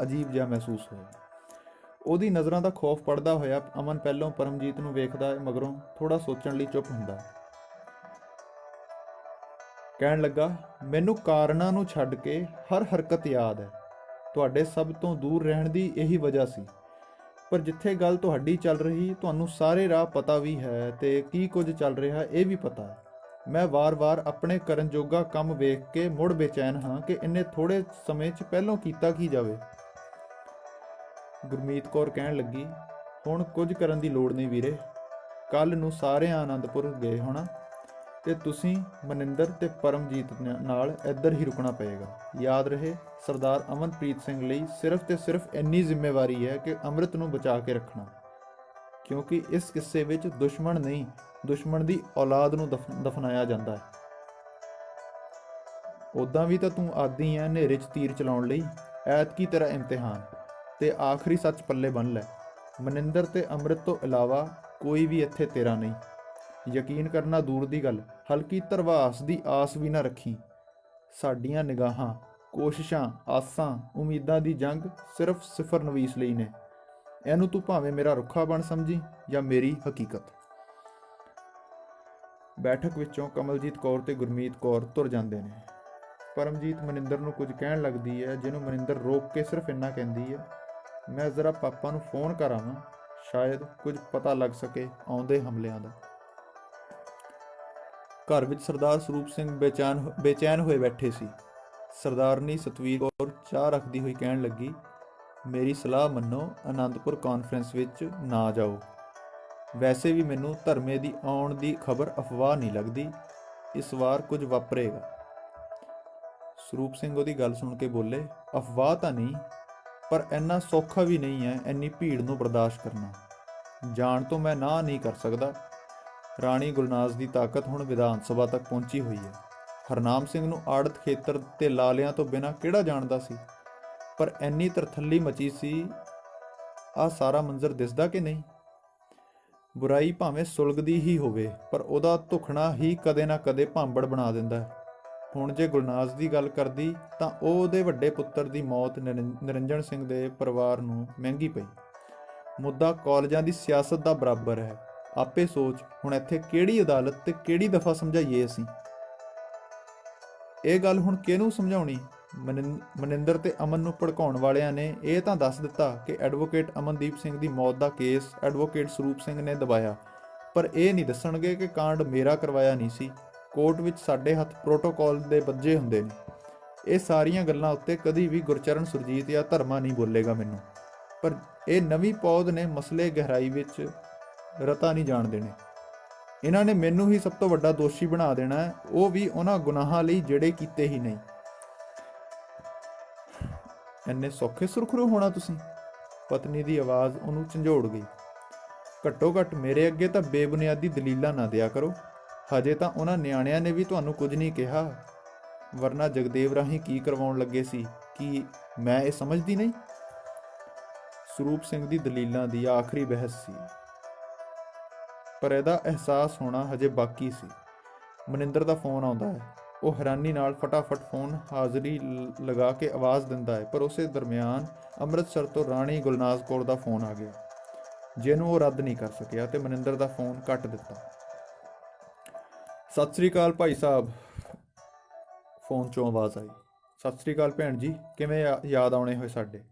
ਅਜੀਬ ਜਿਹਾ ਮਹਿਸੂਸ ਹੋਇਆ। ਉਹਦੀ ਨਜ਼ਰਾਂ ਦਾ ਖੌਫ ਪੜਦਾ ਹੋਇਆ ਅਮਨ ਪਹਿਲੋਂ ਪਰਮਜੀਤ ਨੂੰ ਵੇਖਦਾ ਹੈ, ਮਗਰੋਂ ਥੋੜਾ ਸੋਚਣ ਲਈ ਚੁੱਪ ਹੁੰਦਾ। ਕਹਿਣ ਲੱਗਾ, ਮੈਨੂੰ ਕਾਰਨਾਂ ਨੂੰ ਛੱਡ ਕੇ ਹਰ ਹਰਕਤ ਯਾਦ ਹੈ। ਤੁਹਾਡੇ ਸਭ ਤੋਂ ਦੂਰ ਰਹਿਣ ਦੀ ਇਹੀ ਵਜ੍ਹਾ ਸੀ, ਪਰ ਜਿੱਥੇ ਗੱਲ ਤੁਹਾਡੀ ਚੱਲ ਰਹੀ, ਤੁਹਾਨੂੰ ਸਾਰੇ ਰਾਹ ਪਤਾ ਵੀ ਹੈ ਤੇ ਕੀ ਕੁਝ ਚੱਲ ਰਿਹਾ ਇਹ ਵੀ ਪਤਾ ਹੈ। ਮੈਂ ਵਾਰ-ਵਾਰ ਆਪਣੇ ਕਰਨ ਜੋਗਾ ਕੰਮ ਵੇਖ ਕੇ ਮੁੜ ਬੇਚੈਨ ਹਾਂ ਕਿ ਇੰਨੇ ਥੋੜੇ ਸਮੇਂ 'ਚ ਪਹਿਲੋਂ ਕੀਤਾ ਕੀ ਜਾਵੇ। ਗੁਰਮੀਤ ਕੌਰ ਕਹਿਣ ਲੱਗੀ, ਹੁਣ ਕੁਝ ਕਰਨ ਦੀ ਲੋੜ ਨਹੀਂ ਵੀਰੇ, ਕੱਲ ਨੂੰ ਸਾਰੇ ਆਨੰਦਪੁਰ ਗਏ ਹੋਣਾ ਤੇ ਤੁਸੀਂ ਮਨਿੰਦਰ ਤੇ ਪਰਮਜੀਤ ਨਾਲ ਇੱਧਰ ਹੀ ਰੁਕਣਾ ਪਏਗਾ। ਯਾਦ ਰਹੇ, ਸਰਦਾਰ ਅਮਨਪ੍ਰੀਤ ਸਿੰਘ ਲਈ ਸਿਰਫ ਤੇ ਸਿਰਫ ਇੰਨੀ ਜ਼ਿੰਮੇਵਾਰੀ ਹੈ ਕਿ ਅੰਮ੍ਰਿਤ ਨੂੰ ਬਚਾ ਕੇ ਰੱਖਣਾ, ਕਿਉਂਕਿ ਇਸ ਕਿੱਸੇ ਵਿੱਚ ਦੁਸ਼ਮਣ ਨਹੀਂ, ਦੁਸ਼ਮਣ ਦੀ ਔਲਾਦ ਨੂੰ ਦਫਨਾਇਆ ਜਾਂਦਾ ਹੈ। ਉੱਦਾਂ ਵੀ ਤਾਂ ਤੂੰ ਆਦੀ ਹੈ ਹਨੇਰੇ 'ਚ ਤੀਰ ਚਲਾਉਣ ਲਈ, ਐਤਕੀ ਤੇਰਾ ਇਮਤਿਹਾਨ, ਤੇ ਆਖਰੀ ਸੱਚ ਪੱਲੇ ਬੰਨ੍ਹ ਲੈ, ਮਨਿੰਦਰ ਤੇ ਅੰਮ੍ਰਿਤ ਤੋਂ ਇਲਾਵਾ ਕੋਈ ਵੀ ਇੱਥੇ ਤੇਰਾ ਨਹੀਂ। ਯਕੀਨ ਕਰਨਾ ਦੂਰ ਦੀ ਗੱਲ, ਹਲਕੀ ਧਰਵਾਸ ਦੀ ਆਸ ਵੀ ਨਾ ਰੱਖੀ। ਸਾਡੀਆਂ ਨਿਗਾਹਾਂ, ਕੋਸ਼ਿਸ਼ਾਂ, ਆਸਾਂ, ਉਮੀਦਾਂ ਦੀ ਜੰਗ ਸਿਰਫ ਸਿਫਰ ਨਵੀਸ ਲਈ ਨੇ। ਇਹਨੂੰ ਤੂੰ ਭਾਵੇਂ ਮੇਰਾ ਰੁੱਖਾ ਬਣ ਸਮਝੀ ਜਾਂ ਮੇਰੀ ਹਕੀਕਤ। ਬੈਠਕ ਵਿੱਚੋਂ ਕਮਲਜੀਤ ਕੌਰ ਤੇ ਗੁਰਮੀਤ ਕੌਰ ਤੁਰ ਜਾਂਦੇ ਨੇ। ਪਰਮਜੀਤ ਮਨਿੰਦਰ ਨੂੰ ਕੁਝ ਕਹਿਣ ਲੱਗਦੀ ਹੈ, ਜਿਹਨੂੰ ਮਨਿੰਦਰ ਰੋਕ ਕੇ ਸਿਰਫ ਇੰਨਾ ਕਹਿੰਦੀ ਹੈ, ਮੈਂ ਜ਼ਰਾ ਪਾਪਾ ਨੂੰ ਫੋਨ ਕਰਾਵਾਂ, ਸ਼ਾਇਦ ਕੁਝ ਪਤਾ ਲੱਗ ਸਕੇ ਆਉਂਦੇ ਹਮਲਿਆਂ ਦਾ। ਘਰ ਵਿੱਚ ਸਰਦਾਰ ਸਰੂਪ ਸਿੰਘ ਬੇਚੈਨ ਹੋਏ ਬੈਠੇ ਸੀ। ਸਰਦਾਰਨੀ ਸਤਵੀਰ ਕੌਰ ਚਾਹ ਰੱਖਦੀ ਹੋਈ ਕਹਿਣ ਲੱਗੀ, ਮੇਰੀ ਸਲਾਹ ਮੰਨੋ, ਆਨੰਦਪੁਰ ਕਾਨਫਰੰਸ ਵਿੱਚ ਨਾ ਜਾਓ। ਵੈਸੇ ਵੀ ਮੈਨੂੰ ਧਰਮੇ ਦੀ ਆਉਣ ਦੀ ਖਬਰ ਅਫਵਾਹ ਨਹੀਂ ਲੱਗਦੀ, ਇਸ ਵਾਰ ਕੁਝ ਵਾਪਰੇਗਾ। ਸਰੂਪ ਸਿੰਘ ਉਹਦੀ ਗੱਲ ਸੁਣ ਕੇ ਬੋਲੇ, ਅਫਵਾਹ ਤਾਂ ਨਹੀਂ, ਪਰ ਇੰਨਾ ਸੌਖਾ ਵੀ ਨਹੀਂ ਹੈ ਇੰਨੀ ਭੀੜ ਨੂੰ ਬਰਦਾਸ਼ਤ ਕਰਨਾ। ਜਾਣ ਤੋਂ ਮੈਂ ਨਾ ਨਹੀਂ ਕਰ ਸਕਦਾ। ਰਾਣੀ ਗੁਲਨਾਜ਼ ਦੀ ਤਾਕਤ ਹੁਣ ਵਿਧਾਨ ਸਭਾ ਤੱਕ ਪਹੁੰਚੀ ਹੋਈ ਹੈ। ਹਰਨਾਮ ਸਿੰਘ ਨੂੰ ਆੜਤ ਖੇਤਰ ਤੇ ਲਾਲਿਆਂ ਤੋਂ ਬਿਨਾਂ ਕਿਹੜਾ ਜਾਣਦਾ ਸੀ, ਪਰ ਇੰਨੀ ਤਰਥੱਲੀ ਮਚੀ ਸੀ। ਆਹ ਸਾਰਾ ਮੰਜ਼ਰ ਦਿਸਦਾ ਕਿ ਨਹੀਂ? ਬੁਰਾਈ ਭਾਵੇਂ ਸੁਲਗਦੀ ਹੀ ਹੋਵੇ, ਪਰ ਉਹਦਾ ਧੁਖਣਾ ਹੀ ਕਦੇ ਨਾ ਕਦੇ ਭਾਂਬੜ ਬਣਾ ਦਿੰਦਾ ਹੈ। ਹੁਣ ਜੇ ਗੁਲਨਾਜ਼ ਦੀ ਗੱਲ ਕਰਦੀ ਤਾਂ ਉਹਦੇ ਵੱਡੇ ਪੁੱਤਰ ਦੀ ਮੌਤ ਨਿਰੰਜਨ ਸਿੰਘ ਦੇ ਪਰਿਵਾਰ ਨੂੰ ਮਹਿੰਗੀ ਪਈ। ਮੁੱਦਾ ਕਾਲਜਾਂ ਦੀ ਸਿਆਸਤ ਦਾ ਬਰਾਬਰ ਹੈ। ਆਪੇ ਸੋਚ, ਹੁਣ ਇੱਥੇ ਕਿਹੜੀ ਅਦਾਲਤ ਤੇ ਕਿਹੜੀ ਦਫਾ ਸਮਝਾਈਏ ਅਸੀਂ? ਇਹ ਗੱਲ ਹੁਣ ਕਿਹਨੂੰ ਸਮਝਾਉਣੀ? ਮਨਿੰਦਰ ਤੇ ਅਮਨ ਨੂੰ ਭੜਕਾਉਣ ਵਾਲਿਆਂ ਨੇ ਇਹ ਤਾਂ ਦੱਸ ਦਿੱਤਾ ਕਿ ਐਡਵੋਕੇਟ ਅਮਨਦੀਪ ਸਿੰਘ ਦੀ ਮੌਤ ਦਾ ਕੇਸ ਐਡਵੋਕੇਟ ਸਰੂਪ ਸਿੰਘ ਨੇ ਦਬਾਇਆ, ਪਰ ਇਹ ਨਹੀਂ ਦੱਸਣਗੇ ਕਿ ਕਾਂਡ ਮੇਰਾ ਕਰਵਾਇਆ ਨਹੀਂ ਸੀ। ਕੋਰਟ ਵਿੱਚ ਸਾਡੇ ਹੱਥ ਪ੍ਰੋਟੋਕਾਲ ਦੇ ਬੱਝੇ ਹੁੰਦੇ ਨੇ। ਇਹ ਸਾਰੀਆਂ ਗੱਲਾਂ ਉੱਤੇ ਕਦੀ ਵੀ ਗੁਰਚਰਨ ਸੁਰਜੀਤ ਜਾਂ ਧਰਮਾ ਨਹੀਂ ਬੋਲੇਗਾ ਮੈਨੂੰ, ਪਰ ਇਹ ਨਵੀਂ ਪੌਦ ਨੇ ਮਸਲੇ ਗਹਿਰਾਈ ਵਿੱਚ ਰਤਾ ਨਹੀਂ ਜਾਣ ਦੇਣੇ। ਇਹਨਾਂ ਨੇ ਮੈਨੂੰ ਹੀ ਸਭ ਤੋਂ ਵੱਡਾ ਦੋਸ਼ੀ ਬਣਾ ਦੇਣਾ ਹੈ, ਉਹ ਵੀ ਉਹਨਾਂ ਗੁਨਾਹਾਂ ਲਈ ਜਿਹੜੇ ਕੀਤੇ ਹੀ ਨਹੀਂ। ਇੰਨੇ ਸੌਖੇ ਸੁਰਖਰੂ ਹੋਣਾ ਤੁਸੀਂ? ਪਤਨੀ ਦੀ ਆਵਾਜ਼ ਉਹਨੂੰ ਝੰਜੋੜ ਗਈ। ਘੱਟੋ ਘੱਟ ਮੇਰੇ ਅੱਗੇ ਤਾਂ ਬੇਬੁਨਿਆਦੀ ਦਲੀਲਾਂ ਨਾ ਦਿਆ ਕਰੋ। ਹਜੇ ਤਾਂ ਉਹਨਾਂ ਨਿਆਣਿਆਂ ਨੇ ਵੀ ਤੁਹਾਨੂੰ ਕੁਝ ਨਹੀਂ ਕਿਹਾ, ਵਰਨਾ ਜਗਦੇਵ ਰਾਹੀਂ ਕੀ ਕਰਵਾਉਣ ਲੱਗੇ ਸੀ? ਕੀ ਮੈਂ ਇਹ ਸਮਝਦੀ ਨਹੀਂ? ਸਰੂਪ ਸਿੰਘ ਦੀ ਦਲੀਲਾਂ ਦੀ ਆਖਰੀ ਬਹਿਸ ਸੀ, ਪਰ ਇਹਦਾ ਅਹਿਸਾਸ ਹੋਣਾ ਹਜੇ ਬਾਕੀ ਸੀ। ਮਨਿੰਦਰ ਦਾ ਫੋਨ ਆਉਂਦਾ ਹੈ। ਉਹ ਹੈਰਾਨੀ ਨਾਲ ਫਟਾਫਟ ਫੋਨ ਹਾਜ਼ਰੀ ਲਗਾ ਕੇ ਆਵਾਜ਼ ਦਿੰਦਾ ਹੈ, ਪਰ ਉਸੇ ਦਰਮਿਆਨ ਅੰਮ੍ਰਿਤਸਰ ਤੋਂ ਰਾਣੀ ਗੁਲਨਾਜ਼ ਕੌਰ ਦਾ ਫੋਨ ਆ ਗਿਆ, ਜਿਹਨੂੰ ਉਹ ਰੱਦ ਨਹੀਂ ਕਰ ਸਕਿਆ ਤੇ ਮਨਿੰਦਰ ਦਾ ਫੋਨ ਕੱਟ ਦਿੱਤਾ। ਸਤਿ ਸ੍ਰੀ ਅਕਾਲ ਭਾਈ ਸਾਹਿਬ, ਫੋਨ 'ਚੋਂ ਆਵਾਜ਼ ਆਈ। ਸਤਿ ਸ੍ਰੀ ਅਕਾਲ ਭੈਣ ਜੀ, ਕਿਵੇਂ ਯਾਦ ਆਉਣੇ ਹੋਏ ਸਾਡੇ?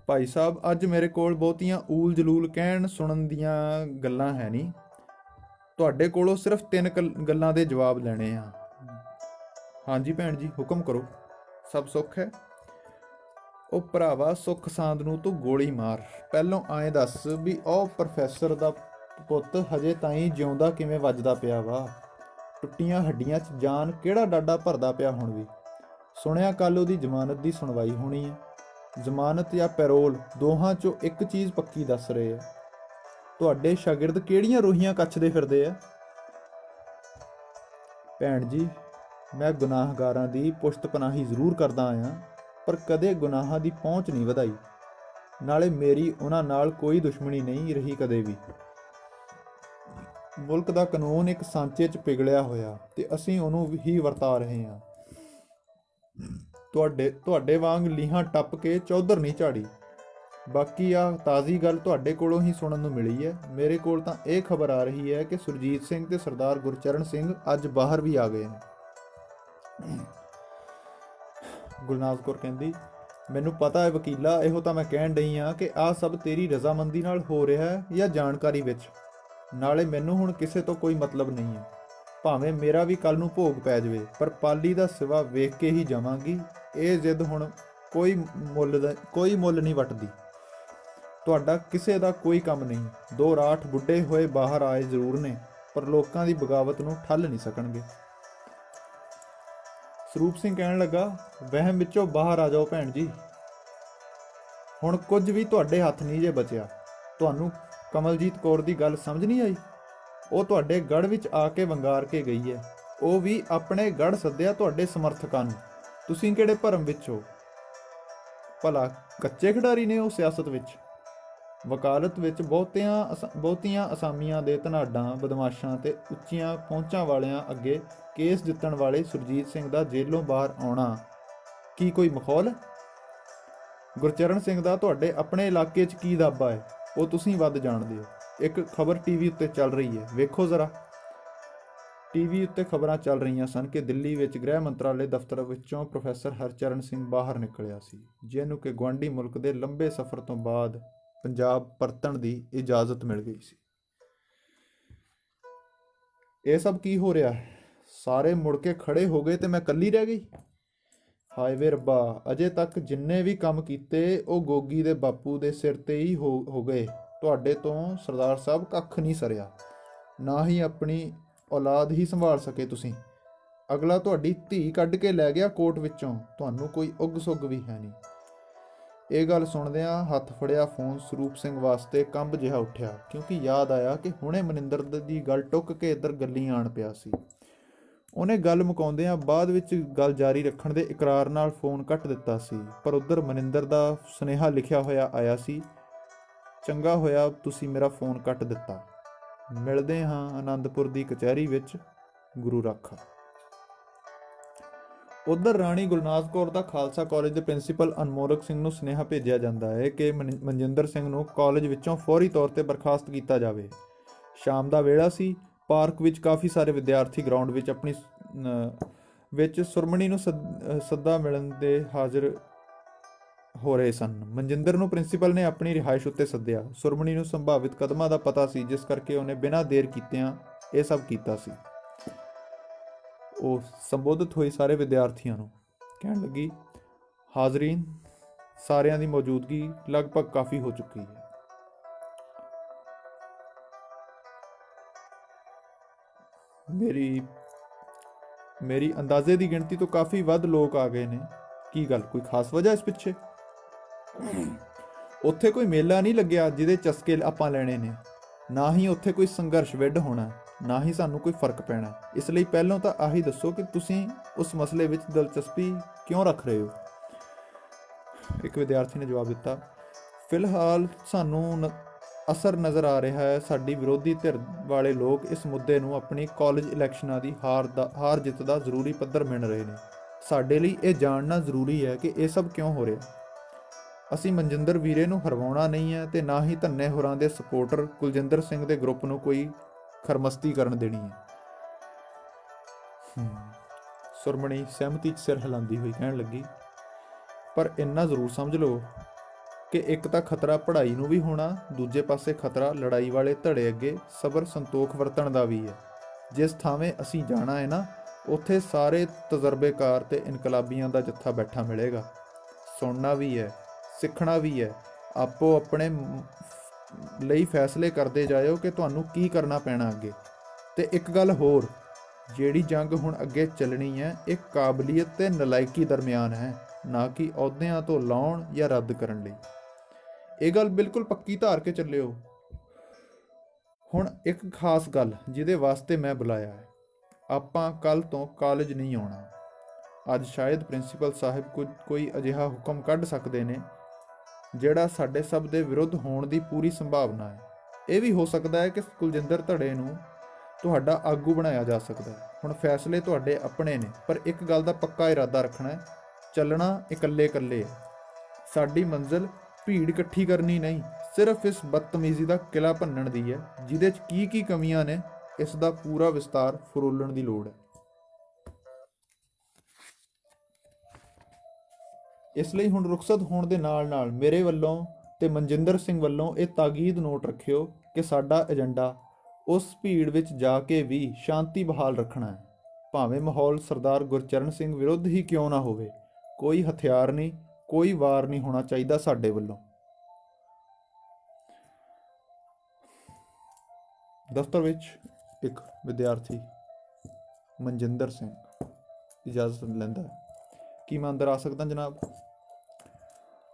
ਭਾਈ ਸਾਹਿਬ, ਅੱਜ ਮੇਰੇ ਕੋਲ ਬਹੁਤੀਆਂ ਊਲ ਜਲੂਲ ਕਹਿਣ ਸੁਣਨ ਦੀਆਂ ਗੱਲਾਂ ਹੈ ਨਹੀਂ। ਤੁਹਾਡੇ ਕੋਲੋਂ ਸਿਰਫ 3 ਗੱਲਾਂ ਦੇ ਜਵਾਬ ਲੈਣੇ ਆ। ਹਾਂਜੀ ਭੈਣ ਜੀ, ਹੁਕਮ ਕਰੋ। ਸਭ ਸੁੱਖ ਹੈ? ਉਹ ਭਰਾਵਾ, ਸੁੱਖ ਸਾਂਦ ਨੂੰ ਤੂੰ ਗੋਲੀ ਮਾਰ। ਪਹਿਲੋਂ ਐਂ ਦੱਸ ਵੀ ਉਹ ਪ੍ਰੋਫੈਸਰ ਦਾ ਪੁੱਤ ਹਜੇ ਤਾਈਂ ਜਿਉਂਦਾ ਕਿਵੇਂ ਵੱਜਦਾ ਪਿਆ ਵਾ? ਟੁੱਟੀਆਂ ਹੱਡੀਆਂ 'ਚ ਜਾਨ ਕਿਹੜਾ ਡਾਡਾ ਭਰਦਾ ਪਿਆ ਹੁਣ ਵੀ? ਸੁਣਿਆ ਕੱਲ ਉਹਦੀ ਜ਼ਮਾਨਤ ਦੀ ਸੁਣਵਾਈ ਹੋਣੀ ਹੈ। ਜ਼ਮਾਨਤ ਜਾਂ ਪੈਰੋਲ, ਦੋਹਾਂ 'ਚੋਂ ਇੱਕ ਚੀਜ਼ ਪੱਕੀ ਦੱਸ ਰਹੇ ਆ। ਤੁਹਾਡੇ ਸ਼ਾਗਿਰਦ ਕਿਹੜੀਆਂ ਰੂਹੀਆਂ ਕੱਛਦੇ ਫਿਰਦੇ ਆ? ਭੈਣ ਜੀ, ਮੈਂ ਗੁਨਾਹਗਾਰਾਂ ਦੀ ਪੁਸ਼ਤ ਪਨਾਹੀ ਜ਼ਰੂਰ ਕਰਦਾ ਆਇਆ, ਪਰ ਕਦੇ ਗੁਨਾਹਾਂ ਦੀ ਪਹੁੰਚ ਨਹੀਂ ਵਧਾਈ। ਨਾਲੇ ਮੇਰੀ ਉਹਨਾਂ ਨਾਲ ਕੋਈ ਦੁਸ਼ਮਣੀ ਨਹੀਂ ਰਹੀ ਕਦੇ ਵੀ। ਮੁਲਕ ਦਾ ਕਾਨੂੰਨ ਇੱਕ ਸਾਂਚੇ 'ਚ ਪਿਘਲਿਆ ਹੋਇਆ ਤੇ ਅਸੀਂ ਉਹਨੂੰ ਹੀ ਵਰਤਾ ਰਹੇ ਹਾਂ। ਤੁਹਾਡੇ ਵਾਂਗ ਲੀਹਾਂ ਟੱਪ ਕੇ ਚੌਧਰ ਨਹੀਂ ਝਾੜੀ। ਬਾਕੀ ਆ ਤਾਜ਼ੀ ਗੱਲ ਤੁਹਾਡੇ ਕੋਲੋਂ ਹੀ ਸੁਣਨ ਨੂੰ ਮਿਲੀ ਹੈ। ਮੇਰੇ ਕੋਲ ਤਾਂ ਇਹ ਖਬਰ ਆ ਰਹੀ ਹੈ ਕਿ ਸੁਰਜੀਤ ਸਿੰਘ ਤੇ ਸਰਦਾਰ ਗੁਰਚਰਨ ਸਿੰਘ ਅੱਜ ਬਾਹਰ ਵੀ ਆ ਗਏ ਨੇ। ਗੁਲਨਾਜ਼ ਕੌਰ ਕਹਿੰਦੀ, ਮੈਨੂੰ ਪਤਾ ਹੈ ਵਕੀਲਾ, ਇਹੋ ਤਾਂ ਮੈਂ ਕਹਿਣ ਡਈ ਹਾਂ ਕਿ ਆਹ ਸਭ ਤੇਰੀ ਰਜ਼ਾਮੰਦੀ ਨਾਲ ਹੋ ਰਿਹਾ ਹੈ ਜਾਂ ਜਾਣਕਾਰੀ ਵਿੱਚ। ਨਾਲੇ ਮੈਨੂੰ ਹੁਣ ਕਿਸੇ ਤੋਂ ਕੋਈ ਮਤਲਬ ਨਹੀਂ ਹੈ, ਭਾਵੇਂ ਮੇਰਾ ਵੀ ਕੱਲ ਨੂੰ ਭੋਗ ਪੈ ਜਾਵੇ, ਪਰ ਪਾਲੀ ਦਾ ਸਿਵਾ ਵੇਖ ਕੇ ਹੀ ਜਾਵਾਂਗੀ। ਇਹ ਜ਼ਿੱਦ ਹੁਣ ਕੋਈ ਮੁੱਲ ਨਹੀਂ ਵੱਟਦੀ। ਤੁਹਾਡਾ ਕਿਸੇ ਦਾ ਕੋਈ ਕੰਮ ਨਹੀਂ। 2 ਰਾਠ ਬੁੱਢੇ ਹੋਏ ਬਾਹਰ ਆਏ ਜ਼ਰੂਰ ਨੇ, ਪਰ ਲੋਕਾਂ ਦੀ ਬਗਾਵਤ ਨੂੰ ਠੱਲ ਨਹੀਂ ਸਕਣਗੇ। ਸਰੂਪ ਸਿੰਘ ਕਹਿਣ ਲੱਗਾ, ਵਹਿਮ ਵਿੱਚੋਂ ਬਾਹਰ ਆ ਜਾਓ ਭੈਣ ਜੀ। ਹੁਣ ਕੁਝ ਵੀ ਤੁਹਾਡੇ ਹੱਥ ਨਹੀਂ ਜੇ ਬਚਿਆ। ਤੁਹਾਨੂੰ ਕਮਲਜੀਤ ਕੌਰ ਦੀ ਗੱਲ ਸਮਝ ਨਹੀਂ ਆਈ? ਉਹ ਤੁਹਾਡੇ ਗੜ੍ਹ ਵਿੱਚ ਆ ਕੇ ਵੰਗਾਰ ਕੇ ਗਈ ਹੈ। ਉਹ ਵੀ ਆਪਣੇ ਗੜ੍ਹ ਸੱਦਿਆ ਤੁਹਾਡੇ ਸਮਰਥਕਾਂ ਨੂੰ। ਤੁਸੀਂ ਕਿਹੜੇ ਭਰਮ ਵਿੱਚ ਹੋ? ਭਲਾ ਕੱਚੇ ਖਿਡਾਰੀ ਨੇ ਉਹ ਸਿਆਸਤ ਵਿੱਚ? ਵਕਾਲਤ ਵਿੱਚ ਬਹੁਤੀਆਂ ਅਸਾਮੀਆਂ ਦੇ ਧਨਾਡਾਂ, ਬਦਮਾਸ਼ਾਂ ਤੇ ਉੱਚੀਆਂ ਪਹੁੰਚਾਂ ਵਾਲਿਆਂ ਅੱਗੇ ਕੇਸ ਜਿੱਤਣ ਵਾਲੇ ਸੁਰਜੀਤ ਸਿੰਘ ਦਾ ਜੇਲੋਂ ਬਾਹਰ ਆਉਣਾ ਕੀ ਕੋਈ ਮਖੌਲ ਹੈ? ਗੁਰਚਰਨ ਸਿੰਘ ਦਾ ਤੁਹਾਡੇ ਆਪਣੇ ਇਲਾਕੇ 'ਚ ਕੀ ਦਾਬਾ ਹੈ, ਉਹ ਤੁਸੀਂ ਵੱਧ ਜਾਣਦੇ ਹੋ। ਇੱਕ ਖਬਰ ਟੀਵੀ ਉੱਤੇ ਚੱਲ ਰਹੀ ਹੈ, ਵੇਖੋ ਜ਼ਰਾ। ਟੀਵੀ ਉੱਤੇ ਖਬਰਾਂ ਚੱਲ ਰਹੀਆਂ ਸਨ ਕਿ ਦਿੱਲੀ ਵਿੱਚ ਗ੍ਰਹਿ ਮੰਤਰਾਲੇ ਦਫ਼ਤਰ ਵਿੱਚੋਂ ਪ੍ਰੋਫੈਸਰ ਹਰਚਰਨ ਸਿੰਘ ਬਾਹਰ ਨਿਕਲਿਆ ਸੀ, ਜਿਹਨੂੰ ਕਿ ਗੁਆਂਢੀ ਮੁਲਕ ਦੇ ਲੰਬੇ ਸਫ਼ਰ ਤੋਂ ਬਾਅਦ ਪੰਜਾਬ ਪਰਤਣ ਦੀ ਇਜਾਜ਼ਤ ਮਿਲ ਗਈ ਸੀ। ਇਹ ਸਭ ਕੀ ਹੋ ਰਿਹਾ ਹੈ? ਸਾਰੇ ਮੁੜ ਕੇ ਖੜੇ ਹੋ ਗਏ ਤੇ ਮੈਂ ਇਕੱਲੀ ਰਹਿ ਗਈ। ਹਾਏ ਵੇ ਰੱਬਾ, ਅਜੇ ਤੱਕ ਜਿੰਨੇ ਵੀ ਕੰਮ ਕੀਤੇ ਉਹ ਗੋਗੀ ਦੇ ਬਾਪੂ ਦੇ ਸਿਰ ਤੇ ਹੀ ਹੋ ਗਏ। ਤੁਹਾਡੇ ਤੋਂ ਸਰਦਾਰ ਸਾਹਿਬ ਕੱਖ ਨਹੀਂ ਸਰਿਆ, ਨਾ ਹੀ ਆਪਣੀ ਔਲਾਦ ਹੀ ਸੰਭਾਲ ਸਕੇ ਤੁਸੀਂ। ਅਗਲਾ ਤੁਹਾਡੀ ਧੀ ਕੱਢ ਕੇ ਲੈ ਗਿਆ ਕੋਰਟ ਵਿੱਚੋਂ, ਤੁਹਾਨੂੰ ਕੋਈ ਉੱਗ ਸੁੱਗ ਵੀ ਹੈ ਨਹੀਂ। ਇਹ ਗੱਲ ਸੁਣਦਿਆਂ ਹੱਥ ਫੜਿਆ ਫੋਨ ਸਰੂਪ ਸਿੰਘ ਵਾਸਤੇ ਕੰਬ ਜਿਹਾ ਉੱਠਿਆ, ਕਿਉਂਕਿ ਯਾਦ ਆਇਆ ਕਿ ਹੁਣੇ ਮਨਿੰਦਰ ਦੀ ਗੱਲ ਟੁੱਕ ਕੇ ਇੱਧਰ ਗੱਲੀ ਆਣ ਪਿਆ ਸੀ। ਉਹਨੇ ਗੱਲ ਮੁਕਾਉਂਦਿਆਂ ਬਾਅਦ ਵਿੱਚ ਗੱਲ ਜਾਰੀ ਰੱਖਣ ਦੇ ਇਕਰਾਰ ਨਾਲ ਫੋਨ ਕੱਟ ਦਿੱਤਾ ਸੀ, ਪਰ ਉੱਧਰ ਮਨਿੰਦਰ ਦਾ ਸੁਨੇਹਾ ਲਿਖਿਆ ਹੋਇਆ ਆਇਆ ਸੀ, ਚੰਗਾ ਹੋਇਆ ਤੁਸੀਂ ਮੇਰਾ ਫੋਨ ਕੱਟ ਦਿੱਤਾ। ਮਿਲਦੇ ਹਾਂ ਆਨੰਦਪੁਰ ਦੀ ਕਚਹਿਰੀ ਵਿੱਚ। ਗੁਰੂ ਰਾਖਾ। ਉਧਰ ਰਾਣੀ ਗੁਲਨਾਜ਼ ਕੌਰ ਦਾ ਖਾਲਸਾ ਕਾਲਜ ਦੇ ਪ੍ਰਿੰਸੀਪਲ ਅਨਮੋਲਕ ਸਿੰਘ ਨੂੰ ਸੁਨੇਹਾ ਭੇਜਿਆ ਜਾਂਦਾ ਹੈ ਕਿ ਮਨਜਿੰਦਰ ਸਿੰਘ ਨੂੰ ਕਾਲਜ ਵਿੱਚੋਂ ਫੌਰੀ ਤੌਰ ਤੇ ਬਰਖਾਸਤ ਕੀਤਾ ਜਾਵੇ। ਸ਼ਾਮ ਦਾ ਵੇਲਾ ਸੀ। ਪਾਰਕ ਵਿੱਚ ਕਾਫੀ ਸਾਰੇ ਵਿਦਿਆਰਥੀ ਗਰਾਊਂਡ ਵਿੱਚ ਵਿੱਚ ਸੁਰਮਣੀ ਨੂੰ ਸੱਦਾ ਮਿਲਣ ਦੇ ਹਾਜ਼ਰ ਹੋ ਰਹੇ ਸਨ। ਮਨਜਿੰਦਰ ਨੂੰ ਪ੍ਰਿੰਸੀਪਲ ਨੇ ਆਪਣੀ ਰਿਹਾਇਸ਼ ਉੱਤੇ ਸੱਦਿਆ। ਸੁਰਮਣੀ ਨੂੰ ਸੰਭਾਵਿਤ ਕਦਮਾਂ ਦਾ ਪਤਾ ਸੀ, ਜਿਸ ਕਰਕੇ ਉਹਨੇ ਬਿਨਾਂ ਦੇਰ ਕੀਤਿਆਂ ਇਹ ਸਭ ਕੀਤਾ ਸੀ। ਉਹ ਸੰਬੋਧਿਤ ਹੋਈ ਸਾਰੇ ਵਿਦਿਆਰਥੀਆਂ ਨੂੰ ਕਹਿਣ ਲੱਗੀ, ਹਾਜ਼ਰੀਨ, ਸਾਰਿਆਂ ਦੀ ਮੌਜੂਦਗੀ ਲਗਭਗ ਕਾਫੀ ਹੋ ਚੁੱਕੀ ਹੈ। ਮੇਰੀ ਅੰਦਾਜ਼ੇ ਦੀ ਗਿਣਤੀ ਤੋਂ ਕਾਫੀ ਵੱਧ ਲੋਕ ਆ ਗਏ ਨੇ। ਕੀ ਗੱਲ, ਕੋਈ ਖਾਸ ਵਜ੍ਹਾ ਇਸ ਪਿੱਛੇ? ਉੱਥੇ ਕੋਈ ਮੇਲਾ ਨਹੀਂ ਲੱਗਿਆ ਜਿਹਦੇ ਚਸਕੇ ਆਪਾਂ ਲੈਣੇ ਨੇ, ਨਾ ਹੀ ਉੱਥੇ ਕੋਈ ਸੰਘਰਸ਼ ਵਿੱਢ ਹੋਣਾ, ਨਾ ਹੀ ਸਾਨੂੰ ਕੋਈ ਫਰਕ ਪੈਣਾ। ਇਸ ਲਈ ਪਹਿਲਾਂ ਤਾਂ ਆਹੀ ਦੱਸੋ ਕਿ ਤੁਸੀਂ ਉਸ ਮਸਲੇ ਵਿੱਚ ਦਿਲਚਸਪੀ ਕਿਉਂ ਰੱਖ ਰਹੇ ਹੋ? ਇੱਕ ਵਿਦਿਆਰਥੀ ਨੇ ਜਵਾਬ ਦਿੱਤਾ, ਫਿਲਹਾਲ ਸਾਨੂੰ ਅਸਰ ਨਜ਼ਰ ਆ ਰਿਹਾ ਹੈ ਸਾਡੀ ਵਿਰੋਧੀ ਧਿਰ ਵਾਲੇ ਲੋਕ ਇਸ ਮੁੱਦੇ ਨੂੰ ਆਪਣੀ ਕਾਲਜ ਇਲੈਕਸ਼ਨਾਂ ਦੀ ਹਾਰ ਜਿੱਤ ਦਾ ਜ਼ਰੂਰੀ ਪੱਧਰ ਮੰਨ ਰਹੇ ਨੇ। ਸਾਡੇ ਲਈ ਇਹ ਜਾਣਨਾ ਜ਼ਰੂਰੀ ਹੈ ਕਿ ਇਹ ਸਭ ਕਿਉਂ ਹੋ ਰਿਹਾ। ਅਸੀਂ ਮਨਜਿੰਦਰ ਵੀਰੇ ਨੂੰ ਹਰਵਾਉਣਾ ਨਹੀਂ ਹੈ ਤੇ ਨਾ ਹੀ ਧੰਨੇ ਹੋਰਾਂ ਦੇ ਸਪੋਰਟਰ ਕੁਲਜਿੰਦਰ ਸਿੰਘ ਦੇ ਗਰੁੱਪ ਨੂੰ ਕੋਈ ਖਰਮਸਤੀ ਕਰਨ ਦੇਣੀ ਹੈ। ਸੁਰਮਣੀ ਸਹਿਮਤੀ 'ਚ ਸਿਰ ਹਿਲਾਉਂਦੀ ਹੋਈ ਕਹਿਣ ਲੱਗੀ, ਪਰ ਇੰਨਾ ਜ਼ਰੂਰ ਸਮਝ ਲਓ ਕਿ ਇੱਕ ਤਾਂ ਖਤਰਾ ਪੜ੍ਹਾਈ ਨੂੰ ਵੀ ਹੋਣਾ, ਦੂਜੇ ਪਾਸੇ ਖਤਰਾ ਲੜਾਈ ਵਾਲੇ ਧੜੇ ਅੱਗੇ ਸਬਰ ਸੰਤੋਖ ਵਰਤਣ ਦਾ ਵੀ ਹੈ। ਜਿਸ ਥਾਵੇਂ ਅਸੀਂ ਜਾਣਾ ਹੈ ਨਾ, ਉੱਥੇ ਸਾਰੇ ਤਜਰਬੇਕਾਰ ਤੇ ਇਨਕਲਾਬੀਆਂ ਦਾ ਜੱਥਾ ਬੈਠਾ ਮਿਲੇਗਾ। ਸੁਣਨਾ ਵੀ ਹੈ, ਸਿੱਖਣਾ ਵੀ ਹੈ। ਆਪੋ ਆਪਣੇ ਲਈ ਫੈਸਲੇ ਕਰਦੇ ਜਾਇਓ ਕਿ ਤੁਹਾਨੂੰ ਕੀ ਕਰਨਾ ਪੈਣਾ ਅੱਗੇ। ਤੇ ਇੱਕ ਗੱਲ ਹੋਰ, ਜਿਹੜੀ ਜੰਗ ਹੁਣ ਅੱਗੇ ਚੱਲਣੀ ਹੈ, ਇਹ ਕਾਬਲੀਅਤ ਤੇ ਨਲਾਇਕੀ ਦਰਮਿਆਨ ਹੈ, ਨਾ ਕਿ ਅਹੁਦਿਆਂ ਤੋਂ ਲਾਉਣ ਜਾਂ ਰੱਦ ਕਰਨ ਲਈ। ਇਹ ਗੱਲ ਬਿਲਕੁਲ ਪੱਕੀ ਧਾਰ ਕੇ ਚੱਲਿਓ। ਹੁਣ ਇੱਕ ਖਾਸ ਗੱਲ ਜਿਹਦੇ ਵਾਸਤੇ ਮੈਂ ਬੁਲਾਇਆ ਹੈ, ਆਪਾਂ ਕੱਲ੍ਹ ਤੋਂ ਕਾਲਜ ਨਹੀਂ ਆਉਣਾ। ਅੱਜ ਸ਼ਾਇਦ ਪ੍ਰਿੰਸੀਪਲ ਸਾਹਿਬ ਕੋਈ ਅਜਿਹਾ ਹੁਕਮ ਕੱਢ ਸਕਦੇ ਨੇ ਜਿਹੜਾ ਸਾਡੇ ਸਭ ਦੇ ਵਿਰੁੱਧ ਹੋਣ ਦੀ ਪੂਰੀ ਸੰਭਾਵਨਾ ਹੈ। ਇਹ ਵੀ ਹੋ ਸਕਦਾ ਹੈ ਕਿ ਕੁਲਜਿੰਦਰ ਧੜੇ ਨੂੰ ਤੁਹਾਡਾ ਆਗੂ ਬਣਾਇਆ ਜਾ ਸਕਦਾ ਹੈ। ਹੁਣ ਫੈਸਲੇ ਤੁਹਾਡੇ ਆਪਣੇ ਨੇ, ਪਰ ਇੱਕ ਗੱਲ ਦਾ ਪੱਕਾ ਇਰਾਦਾ ਰੱਖਣਾ ਹੈ, ਚੱਲਣਾ ਇਕੱਲੇ ਹੈ। ਸਾਡੀ ਮੰਜ਼ਿਲ ਭੀੜ ਇਕੱਠੀ ਕਰਨੀ ਨਹੀਂ, ਸਿਰਫ ਇਸ ਬਦਤਮੀਜ਼ੀ ਦਾ ਕਿਲਾ ਭੰਨਣ ਦੀ ਹੈ, ਜਿਹਦੇ 'ਚ ਕੀ ਕਮੀਆਂ ਨੇ ਇਸ ਦਾ ਪੂਰਾ ਵਿਸਤਾਰ ਫਰੋਲਣ ਦੀ ਲੋੜ ਹੈ। ਇਸ ਲਈ ਹੁਣ ਰੁਖਸਤ ਹੋਣ ਦੇ ਨਾਲ ਮੇਰੇ ਵੱਲੋਂ ਤੇ ਮਨਜਿੰਦਰ ਸਿੰਘ ਵੱਲੋਂ ਇਹ ਤਾਕੀਦ ਨੋਟ ਰੱਖਿਓ ਕਿ ਸਾਡਾ ਏਜੰਡਾ ਉਸ ਭੀੜ ਵਿੱਚ ਜਾ ਕੇ ਵੀ ਸ਼ਾਂਤੀ ਬਹਾਲ ਰੱਖਣਾ ਹੈ, ਭਾਵੇਂ ਮਾਹੌਲ ਸਰਦਾਰ ਗੁਰਚਰਨ ਸਿੰਘ ਵਿਰੁੱਧ ਹੀ ਕਿਉਂ ਨਾ ਹੋਵੇ। ਕੋਈ ਹਥਿਆਰ ਨਹੀਂ, ਕੋਈ ਵਾਰ ਨਹੀਂ ਹੋਣਾ ਚਾਹੀਦਾ ਸਾਡੇ ਵੱਲੋਂ। ਦਫ਼ਤਰ ਵਿੱਚ ਇੱਕ ਵਿਦਿਆਰਥੀ ਮਨਜਿੰਦਰ ਸਿੰਘ ਇਜਾਜ਼ਤ ਲੈਂਦਾ ਹੈ। ਕੀ ਮੈਂ ਅੰਦਰ ਆ ਸਕਦਾ ਜਨਾਬ?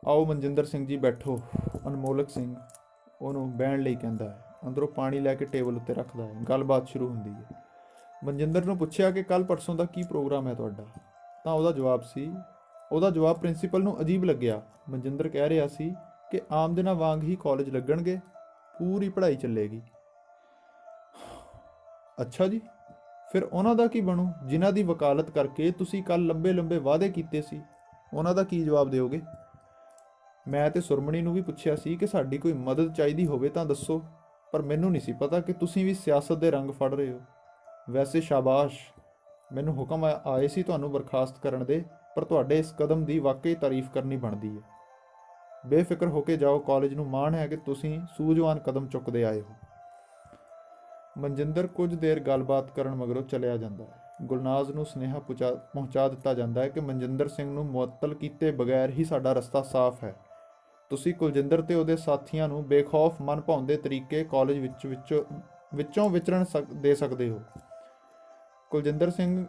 ਆਓ ਮਨਜਿੰਦਰ ਸਿੰਘ ਜੀ ਬੈਠੋ। ਅਨਮੋਲਕ ਸਿੰਘ ਉਹਨੂੰ ਬਹਿਣ ਲਈ ਕਹਿੰਦਾ ਹੈ। ਅੰਦਰੋਂ ਪਾਣੀ ਲੈ ਕੇ ਟੇਬਲ ਉੱਤੇ ਰੱਖਦਾ ਹੈ। ਗੱਲਬਾਤ ਸ਼ੁਰੂ ਹੁੰਦੀ ਹੈ। ਮਨਜਿੰਦਰ ਨੂੰ ਪੁੱਛਿਆ ਕਿ ਕੱਲ ਪਰਸੋਂ ਦਾ ਕੀ ਪ੍ਰੋਗਰਾਮ ਹੈ ਤੁਹਾਡਾ, ਤਾਂ ਉਹਦਾ ਜਵਾਬ ਪ੍ਰਿੰਸੀਪਲ ਨੂੰ ਅਜੀਬ ਲੱਗਿਆ। ਮਨਜਿੰਦਰ ਕਹਿ ਰਿਹਾ ਸੀ ਕਿ ਆਮ ਦਿਨਾਂ ਵਾਂਗ ਹੀ ਕਾਲਜ ਲੱਗਣਗੇ, ਪੂਰੀ ਪੜ੍ਹਾਈ ਚੱਲੇਗੀ। ਅੱਛਾ ਜੀ, ਫਿਰ ਉਹਨਾਂ ਦਾ ਕੀ ਬਣੂ ਜਿਨ੍ਹਾਂ ਦੀ ਵਕਾਲਤ ਕਰਕੇ ਤੁਸੀਂ ਕੱਲ ਲੰਬੇ ਵਾਅਦੇ ਕੀਤੇ ਸੀ? ਉਹਨਾਂ ਦਾ ਕੀ ਜਵਾਬ ਦਿਓਗੇ? ਮੈਂ ਤੇ ਸੁਰਮਣੀ ਨੂੰ ਵੀ ਪੁੱਛਿਆ ਸੀ ਕਿ ਸਾਡੀ ਕੋਈ ਮਦਦ ਚਾਹੀਦੀ ਹੋਵੇ ਤਾਂ ਦੱਸੋ, ਪਰ ਮੈਨੂੰ ਨਹੀਂ ਸੀ ਪਤਾ ਕਿ ਤੁਸੀਂ ਵੀ ਸਿਆਸਤ ਦੇ ਰੰਗ ਫੜ ਰਹੇ ਹੋ। ਵੈਸੇ ਸ਼ਾਬਾਸ਼, ਮੈਨੂੰ ਹੁਕਮ ਆਏ ਸੀ ਤੁਹਾਨੂੰ ਬਰਖਾਸਤ ਕਰਨ ਦੇ, ਪਰ ਤੁਹਾਡੇ ਇਸ ਕਦਮ ਦੀ ਵਾਕਈ ਤਾਰੀਫ ਕਰਨੀ ਬਣਦੀ ਹੈ। ਬੇਫਿਕਰ ਹੋ ਕੇ ਜਾਓ, ਕਾਲਜ ਨੂੰ ਮਾਣ ਹੈ ਕਿ ਤੁਸੀਂ ਸੂਝਵਾਨ ਕਦਮ ਚੁੱਕਦੇ ਆਏ ਹੋ। ਮਨਜਿੰਦਰ ਕੁਝ ਦੇਰ ਗੱਲਬਾਤ ਕਰਨ ਮਗਰੋਂ ਚਲਿਆ ਜਾਂਦਾ ਹੈ। ਗੁਲਨਾਜ਼ ਨੂੰ ਸੁਨੇਹਾ ਪਹੁੰਚਾ ਦਿੱਤਾ ਜਾਂਦਾ ਹੈ ਕਿ ਮਨਜਿੰਦਰ ਸਿੰਘ ਨੂੰ ਮੁਅੱਤਲ ਕੀਤੇ ਬਗੈਰ ਹੀ ਸਾਡਾ ਰਸਤਾ ਸਾਫ਼ ਹੈ। ਤੁਸੀਂ ਕੁਲਜਿੰਦਰ ਤੇ ਉਹਦੇ ਸਾਥੀਆਂ ਨੂੰ ਬੇਖੌਫ ਮਨ ਭਾਉਂਦੇ ਤਰੀਕੇ ਕਾਲਜ ਵਿੱਚੋਂ ਵਿਚਰਨ ਦੇ ਸਕਦੇ ਹੋ। ਕੁਲਜਿੰਦਰ ਸਿੰਘ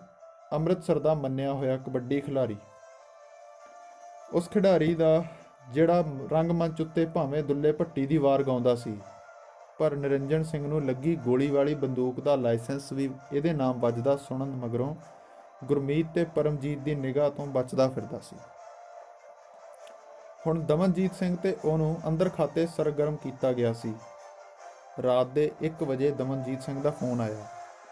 ਅੰਮ੍ਰਿਤਸਰ ਦਾ ਮੰਨਿਆ ਹੋਇਆ ਕਬੱਡੀ ਖਿਡਾਰੀ, ਉਸ ਖਿਡਾਰੀ ਦਾ ਜਿਹੜਾ ਰੰਗਮੰਚ ਉੱਤੇ ਭਾਵੇਂ ਦੁੱਲੇ ਭੱਟੀ ਦੀ ਵਾਰ ਗਾਉਂਦਾ ਸੀ, ਪਰ ਨਿਰੰਜਨ ਸਿੰਘ ਨੂੰ ਲੱਗੀ ਗੋਲੀ ਵਾਲੀ ਬੰਦੂਕ ਦਾ ਲਾਇਸੈਂਸ ਵੀ ਇਹਦੇ ਨਾਮ ਵੱਜਦਾ ਸੁਣਨ ਮਗਰੋਂ ਗੁਰਮੀਤ ਤੇ ਪਰਮਜੀਤ ਦੀ ਨਿਗਾਹ ਤੋਂ ਬਚਦਾ ਫਿਰਦਾ ਸੀ। ਹੁਣ ਦਮਨਜੀਤ ਸਿੰਘ ਤੇ ਉਹਨੂੰ ਅੰਦਰ ਖਾਤੇ ਸਰਗਰਮ ਕੀਤਾ ਗਿਆ ਸੀ। ਰਾਤ ਦੇ 1 ਵਜੇ ਦਮਨਜੀਤ ਸਿੰਘ ਦਾ ਫੋਨ ਆਇਆ।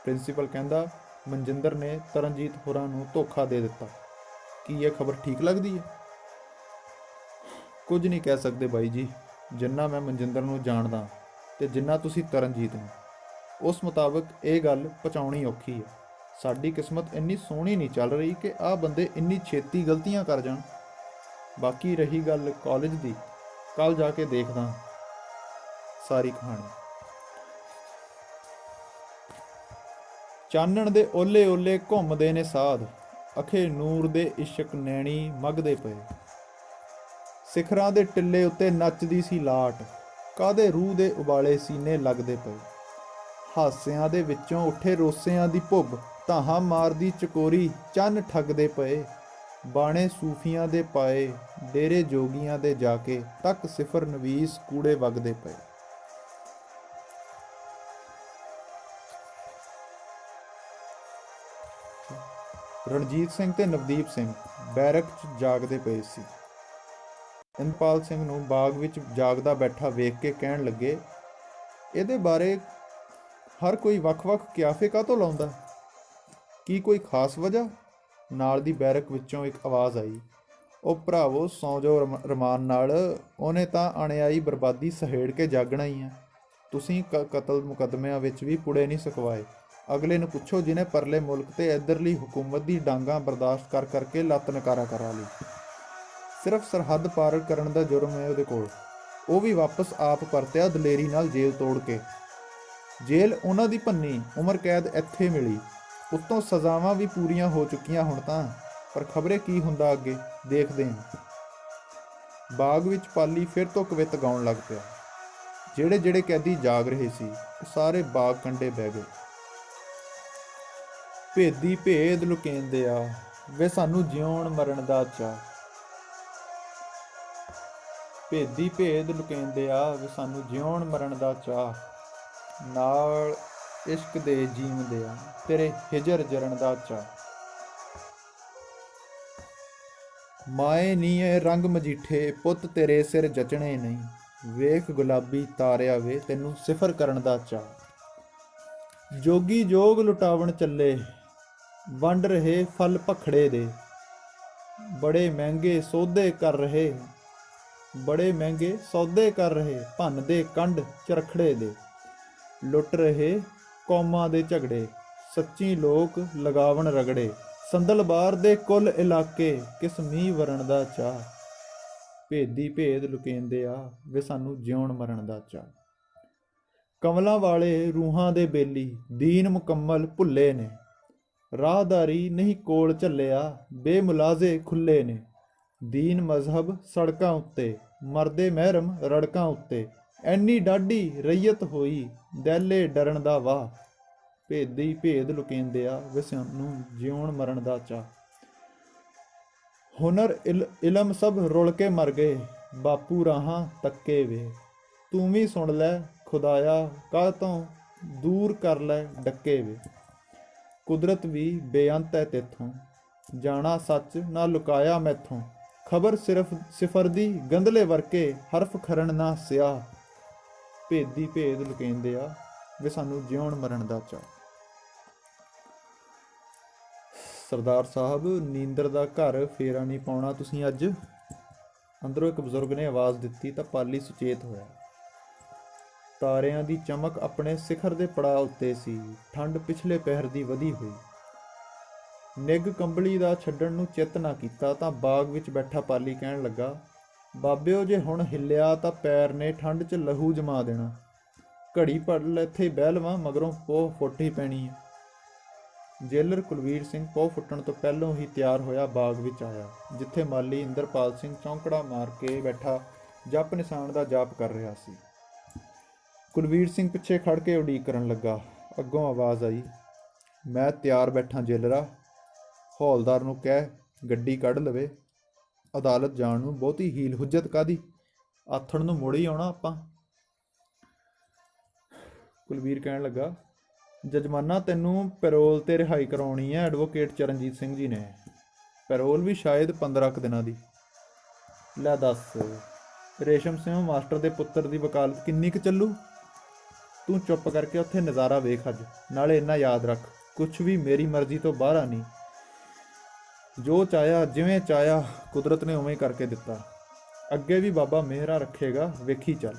ਪ੍ਰਿੰਸੀਪਲ ਕਹਿੰਦਾ, ਮਨਜਿੰਦਰ ਨੇ ਤਰਨਜੀਤ ਹੋਰਾਂ ਨੂੰ ਧੋਖਾ ਦੇ ਦਿੱਤਾ। 'ਕੀ? ਕੀ ਇਹ ਖਬਰ ਠੀਕ ਲੱਗਦੀ ਹੈ? ਕੁਝ ਨਹੀਂ ਕਹਿ ਸਕਦੇ ਬਾਈ ਜੀ। ਜਿੰਨਾ ਮੈਂ ਮਨਜਿੰਦਰ ਨੂੰ ਜਾਣਦਾ ਤੇ ਜਿੰਨਾ ਤੁਸੀਂ ਤਰਨਜੀਤ ਨੂੰ, ਉਸ ਮੁਤਾਬਕ ਇਹ ਗੱਲ ਪਹੁੰਚਾਉਣੀ ਔਖੀ ਹੈ। ਸਾਡੀ ਕਿਸਮਤ ਇੰਨੀ ਸੋਹਣੀ ਨਹੀਂ ਚੱਲ ਰਹੀ ਕਿ ਆਹ ਬੰਦੇ ਇੰਨੀ ਛੇਤੀ ਗਲਤੀਆਂ ਕਰ ਜਾਣ। ਬਾਕੀ ਰਹੀ ਗੱਲ ਕਾਲਜ ਦੀ, ਕੱਲ ਜਾ ਕੇ ਦੇਖਦਾ ਸਾਰੀ ਕਹਾਣੀ। ਚਾਨਣ ਦੇ ਓਲੇ ਓਲੇ ਘੁੰਮਦੇ ਨੇ ਸਾਧ, ਅਖੇ ਨੂਰ ਦੇ ਇਸ਼ਕ ਨੈਣੀ ਮਗਦੇ ਪਏ। ਸਿਖਰਾਂ ਦੇ ਟਿੱਲੇ ਉੱਤੇ ਨੱਚਦੀ ਸੀ ਲਾਟ, ਕਾਹਦੇ ਰੂਹ ਦੇ ਉਬਾਲੇ ਸੀਨੇ ਲੱਗਦੇ ਪਏ। ਹਾਸਿਆਂ ਦੇ ਵਿੱਚੋਂ ਉੱਠੇ ਰੋਸਿਆਂ ਦੀ ਭੁੱਬ, ਧਾਹਾਂ ਮਾਰਦੀ ਚਕੋਰੀ ਚੰਨ ਠੱਗਦੇ ਪਏ। ਬਾਣੇ ਸੂਫੀਆਂ ਦੇ ਪਾਏ, ਡੇਰੇ ਜੋਗੀਆਂ ਦੇ ਜਾ ਕੇ, ਤੱਕ ਸਿਫਰ ਨਵੀਸ ਕੂੜੇ ਵਗਦੇ ਪਏ। ਰਣਜੀਤ ਸਿੰਘ ਤੇ ਨਵਦੀਪ ਸਿੰਘ ਬੈਰਕ 'ਚ ਜਾਗਦੇ ਪਏ ਸੀ। ਇੰਦਰਪਾਲ ਸਿੰਘ ਨੂੰ ਬਾਗ ਵਿੱਚ ਜਾਗਦਾ ਬੈਠਾ ਵੇਖ ਕੇ ਕਹਿਣ ਲੱਗੇ, ਇਹਦੇ ਬਾਰੇ ਹਰ ਕੋਈ ਵੱਖ-ਵੱਖ ਕਿਆਫੇ ਕਾਹਤੋਂ ਲਾਉਂਦਾ? ਕੀ ਕੋਈ ਖਾਸ ਵਜ੍ਹਾ? ਨਾਲ ਦੀ ਬੈਰਕ ਵਿੱਚੋਂ ਇੱਕ ਆਵਾਜ਼ ਆਈ, ਉਹ ਭਰਾਵੋ ਸੌਂ ਜਾਓ ਰਮਾਨ ਨਾਲ, ਉਹਨੇ ਤਾਂ ਅਣਿਆਈ ਬਰਬਾਦੀ ਸਹੇੜ ਕੇ ਜਾਗਣਾ ਹੀ ਹੈ। ਤੁਸੀਂ ਕਤਲ ਮੁਕੱਦਮਿਆਂ ਵਿੱਚ ਵੀ ਪੁੜੇ ਨਹੀਂ ਸਕਵਾਏ। ਅਗਲੇ ਨੂੰ ਪੁੱਛੋ ਜਿਹਨੇ ਪਰਲੇ ਮੁਲਕ ਤੇ ਇੱਧਰਲੀ ਹੁਕੂਮਤ ਦੀ ਡਾਂਗਾਂ ਬਰਦਾਸ਼ਤ ਕਰ ਕਰਕੇ ਲੱਤ ਨਕਾਰਾ ਕਰਾ ਲਈ। ਸਿਰਫ ਸਰਹੱਦ ਪਾਰ ਕਰਨ ਦਾ ਜੁਰਮ ਹੈ ਉਹਦੇ ਕੋਲ, ਉਹ ਵੀ ਵਾਪਸ ਆਪ ਪਰਤਿਆ ਦਲੇਰੀ ਨਾਲ ਜੇਲ੍ਹ ਤੋੜ ਕੇ। ਜੇਲ੍ਹ ਉਹਨਾਂ ਦੀ ਭੰਨੀ, ਉਮਰ ਕੈਦ ਇੱਥੇ ਮਿਲੀ, ਉੱਤੋਂ ਸਜ਼ਾਵਾਂ ਵੀ ਪੂਰੀਆਂ ਹੋ ਚੁੱਕੀਆਂ ਹੁਣ ਤਾਂ। ਪਰ ਖਬਰੇ ਕੀ ਹੁੰਦਾ ਅੱਗੇ, ਦੇਖਦੇ ਹਾਂ। ਬਾਗ ਵਿੱਚ ਪਾਲੀ ਫਿਰ ਤੋਂ ਕਵਿਤ ਗਾਉਣ ਲੱਗ ਪਿਆ। ਜਿਹੜੇ ਜਿਹੜੇ ਕੈਦੀ ਜਾਗ ਰਹੇ ਸੀ, ਉਹ ਸਾਰੇ ਬਾਗ ਕੰਢੇ ਬਹਿ ਗਏ। ਭੇਦੀ ਭੇਦ ਲੁਕੇਂਦੇ ਆ, ਵੇ ਸਾਨੂੰ ਜਿਉਣ ਮਰਨ ਦਾ ਚਾਅ। ਭੇਦੀ ਭੇਦ ਲੁਕੇਂਦੇ ਆ, ਵੇ ਸਾਨੂੰ ਜਿਉਣ ਮਰਨ ਦਾ ਚਾਅ। ਨਾਲ ਇਸ਼ਕ ਦੇ ਜੀਵਦੇ ਆ, ਤੇਰੇ ਹਿਜਰ ਜਰਨ ਦਾ ਚਾਅ। ਮਾਏ ਨੀ ਇਹ ਰੰਗ ਮਜੀਠੇ, ਪੁੱਤ ਤੇਰੇ ਸਿਰ ਜਚਣੇ ਨਹੀਂ। ਵੇਖ ਗੁਲਾਬੀ ਤਾਰਿਆ ਵੇ, ਤੈਨੂੰ ਸਿਫਰ ਕਰਨ ਦਾ ਚਾਅ। ਜੋਗੀ ਜੋਗ ਲੁਟਾਵਣ ਚੱਲੇ, ਵੰਡ ਰਹੇ ਫਲ ਭਖੜੇ ਦੇ। ਬੜੇ ਮਹਿੰਗੇ ਸੌਦੇ ਕਰ ਰਹੇ, ਬੜੇ ਮਹਿੰਗੇ ਸੌਦੇ ਕਰ ਰਹੇ, ਭੰਨ ਦੇ ਕੰਢ ਚਰਖੜੇ ਦੇ। ਲੁੱਟ ਰਹੇ ਕੌਮਾਂ ਦੇ ਝਗੜੇ, ਸੱਚੀ ਲੋਕ ਲਗਾਵਣ ਰਗੜੇ। ਸੰਦਲਬਾਰ ਦੇ ਕੁੱਲ ਇਲਾਕੇ, ਕਿਸ ਮੀਂਹ ਵਰਨ ਦਾ ਚਾਅ। ਭੇਦੀ ਭੇਦ ਲੁਕੇਂਦੇ ਆ, ਵੇ ਸਾਨੂੰ ਜਿਉਣ ਮਰਨ ਦਾ ਚਾਅ। ਕਮਲਾਂ ਵਾਲੇ ਰੂਹਾਂ ਦੇ ਬੇਲੀ, ਦੀਨ ਮੁਕੰਮਲ ਭੁੱਲੇ ਨੇ। ਰਾਹਦਾਰੀ ਨਹੀਂ ਕੋਲ ਝੱਲਿਆ, ਬੇਮੁਲਾਜ਼ੇ ਖੁੱਲੇ ਨੇ। ਦੀਨ ਮਜ਼ਹਬ ਸੜਕਾਂ ਉੱਤੇ, ਮਰਦੇ ਮਹਿਰਮ ਰੜਕਾਂ ਉੱਤੇ। ਐਨੀ ਡਾਢੀ ਰਈਅਤ ਹੋਈ, ਦੈਲੇ ਡਰਨ ਦਾ ਵਾਹ। ਭੇਦੀ ਭੇਦ ਲੁਕੇਂਦੇ ਆ, ਵੇ ਸਾਨੂੰ ਜਿਉਣ ਮਰਨ ਦਾ ਚਾਅ। ਹੁਨਰ ਇਲਮ ਸਭ ਰੁਲ ਕੇ ਮਰ ਗਏ, ਬਾਪੂ ਰਾਹਾਂ ਤੱਕੇ ਵੇ। ਤੂੰ ਵੀ ਸੁਣ ਲੈ ਖੁਦਾਇਆ, ਕਾਹ ਤੋਂ ਦੂਰ ਕਰ ਲੈ ਡੱਕੇ ਵੇ। ਕੁਦਰਤ ਵੀ ਬੇਅੰਤ ਹੈ ਤੇਥੋਂ, ਜਾਣਾ ਸੱਚ ਨਾ ਲੁਕਾਇਆ ਮੈਥੋਂ। ਖਬਰ ਸਿਰਫ ਸਿਫਰ ਦੀ ਗੰਧਲੇ ਵਰਕੇ, ਹਰਫ ਖਰਨ ਨਾ ਸਿਆ। ਭੇਦੀ ਭੇਦ ਲੁਕੇਂਦੇ ਆ, ਵੇ ਸਾਨੂੰ ਜਿਉਣ ਮਰਨ ਦਾ ਚਾਅ। ਸਰਦਾਰ ਸਾਹਿਬ, ਨੀਂਦਰ ਦਾ ਘਰ ਫੇਰਾ ਨਹੀਂ ਪਾਉਣਾ ਤੁਸੀਂ ਅੱਜ? ਅੰਦਰੋਂ ਇੱਕ ਬਜ਼ੁਰਗ ਨੇ ਆਵਾਜ਼ ਦਿੱਤੀ ਤਾਂ ਪਾਲੀ ਸੁਚੇਤ ਹੋਇਆ। ਤਾਰਿਆਂ ਦੀ ਚਮਕ ਆਪਣੇ ਸਿਖਰ ਦੇ ਪੜਾਅ ਉੱਤੇ ਸੀ। ਠੰਡ ਪਿਛਲੇ ਪਹਿਰ ਦੀ ਵਧੀ ਹੋਈ। ਨਿੱਘ ਕੰਬਲੀ ਦਾ ਛੱਡਣ ਨੂੰ ਚਿੱਤ ਨਾ ਕੀਤਾ ਤਾਂ ਬਾਗ ਵਿੱਚ ਬੈਠਾ ਪਾਲੀ ਕਹਿਣ ਲੱਗਾ, ਬਾਬਿਓ ਜੇ ਹੁਣ ਹਿੱਲਿਆ ਤਾਂ ਪੈਰ ਨੇ ਠੰਡ 'ਚ ਲਹੂ ਜਮਾ ਦੇਣਾ। ਘੜੀ ਪੜ ਇੱਥੇ ਬਹਿ ਲਵਾਂ, ਮਗਰੋਂ ਪੋਹ ਫੁੱਟ ਹੀ ਪੈਣੀ ਹੈ। ਜੇਲਰ ਕੁਲਵੀਰ ਸਿੰਘ ਪੋਹ ਫੁੱਟਣ ਤੋਂ ਪਹਿਲੋਂ ਹੀ ਤਿਆਰ ਹੋਇਆ ਬਾਗ ਵਿੱਚ ਆਇਆ, ਜਿੱਥੇ ਮਾਲੀ ਇੰਦਰਪਾਲ ਸਿੰਘ ਚੌਂਕੜਾ ਮਾਰ ਕੇ ਬੈਠਾ ਜਪ ਨਿਸ਼ਾਨ ਦਾ ਜਾਪ ਕਰ ਰਿਹਾ ਸੀ। ਕੁਲਵੀਰ ਸਿੰਘ ਪਿੱਛੇ ਖੜ ਕੇ ਉਡੀਕ ਕਰਨ ਲੱਗਾ। ਅੱਗੋਂ ਆਵਾਜ਼ ਆਈ, ਮੈਂ ਤਿਆਰ ਬੈਠਾ ਜੇਲਰਾ, ਹੌਲਦਾਰ ਨੂੰ ਕਹਿ ਗੱਡੀ ਕੱਢ ਲਵੇ। ਅਦਾਲਤ ਜਾਣ ਨੂੰ ਬਹੁਤੀ ਹੀਲ ਹੁੱਜਤ ਕਾਹਦੀ, ਆਥਣ ਨੂੰ ਮੁੜ ਹੀ ਆਉਣਾ ਆਪਾਂ। ਕੁਲਵੀਰ ਕਹਿਣ ਲੱਗਾ, ਜਜਮਾਨਾ ਤੈਨੂੰ ਪੈਰੋਲ ਤੇ ਰਿਹਾਈ ਕਰਾਉਣੀ ਹੈ ਐਡਵੋਕੇਟ ਚਰਨਜੀਤ ਸਿੰਘ ਜੀ ਨੇ। ਪੈਰੋਲ ਵੀ ਸ਼ਾਇਦ 15 ਕੁ ਦਿਨਾਂ ਦੀ। ਲੈ ਦੱਸ, ਰੇਸ਼ਮ ਸਿੰਘ ਮਾਸਟਰ ਦੇ ਪੁੱਤਰ ਦੀ ਵਕਾਲਤ ਕਿੰਨੀ ਕੁ ਚੱਲੂ? ਤੂੰ ਚੁੱਪ ਕਰਕੇ ਉੱਥੇ ਨਜ਼ਾਰਾ ਵੇਖ ਅੱਜ। ਨਾਲੇ ਇੰਨਾ ਯਾਦ ਰੱਖ, ਕੁਛ ਵੀ ਮੇਰੀ ਮਰਜ਼ੀ ਤੋਂ ਬਾਹਰ ਨਹੀਂ। ਜੋ ਚਾਹਿਆ ਜਿਵੇਂ ਚਾਹਿਆ ਕੁਦਰਤ ਨੇ ਉਵੇਂ ਕਰਕੇ ਦਿੱਤਾ। ਅੱਗੇ ਵੀ ਬਾਬਾ ਮਿਹਰਾਂ ਰੱਖੇਗਾ, ਵੇਖੀ ਚੱਲ।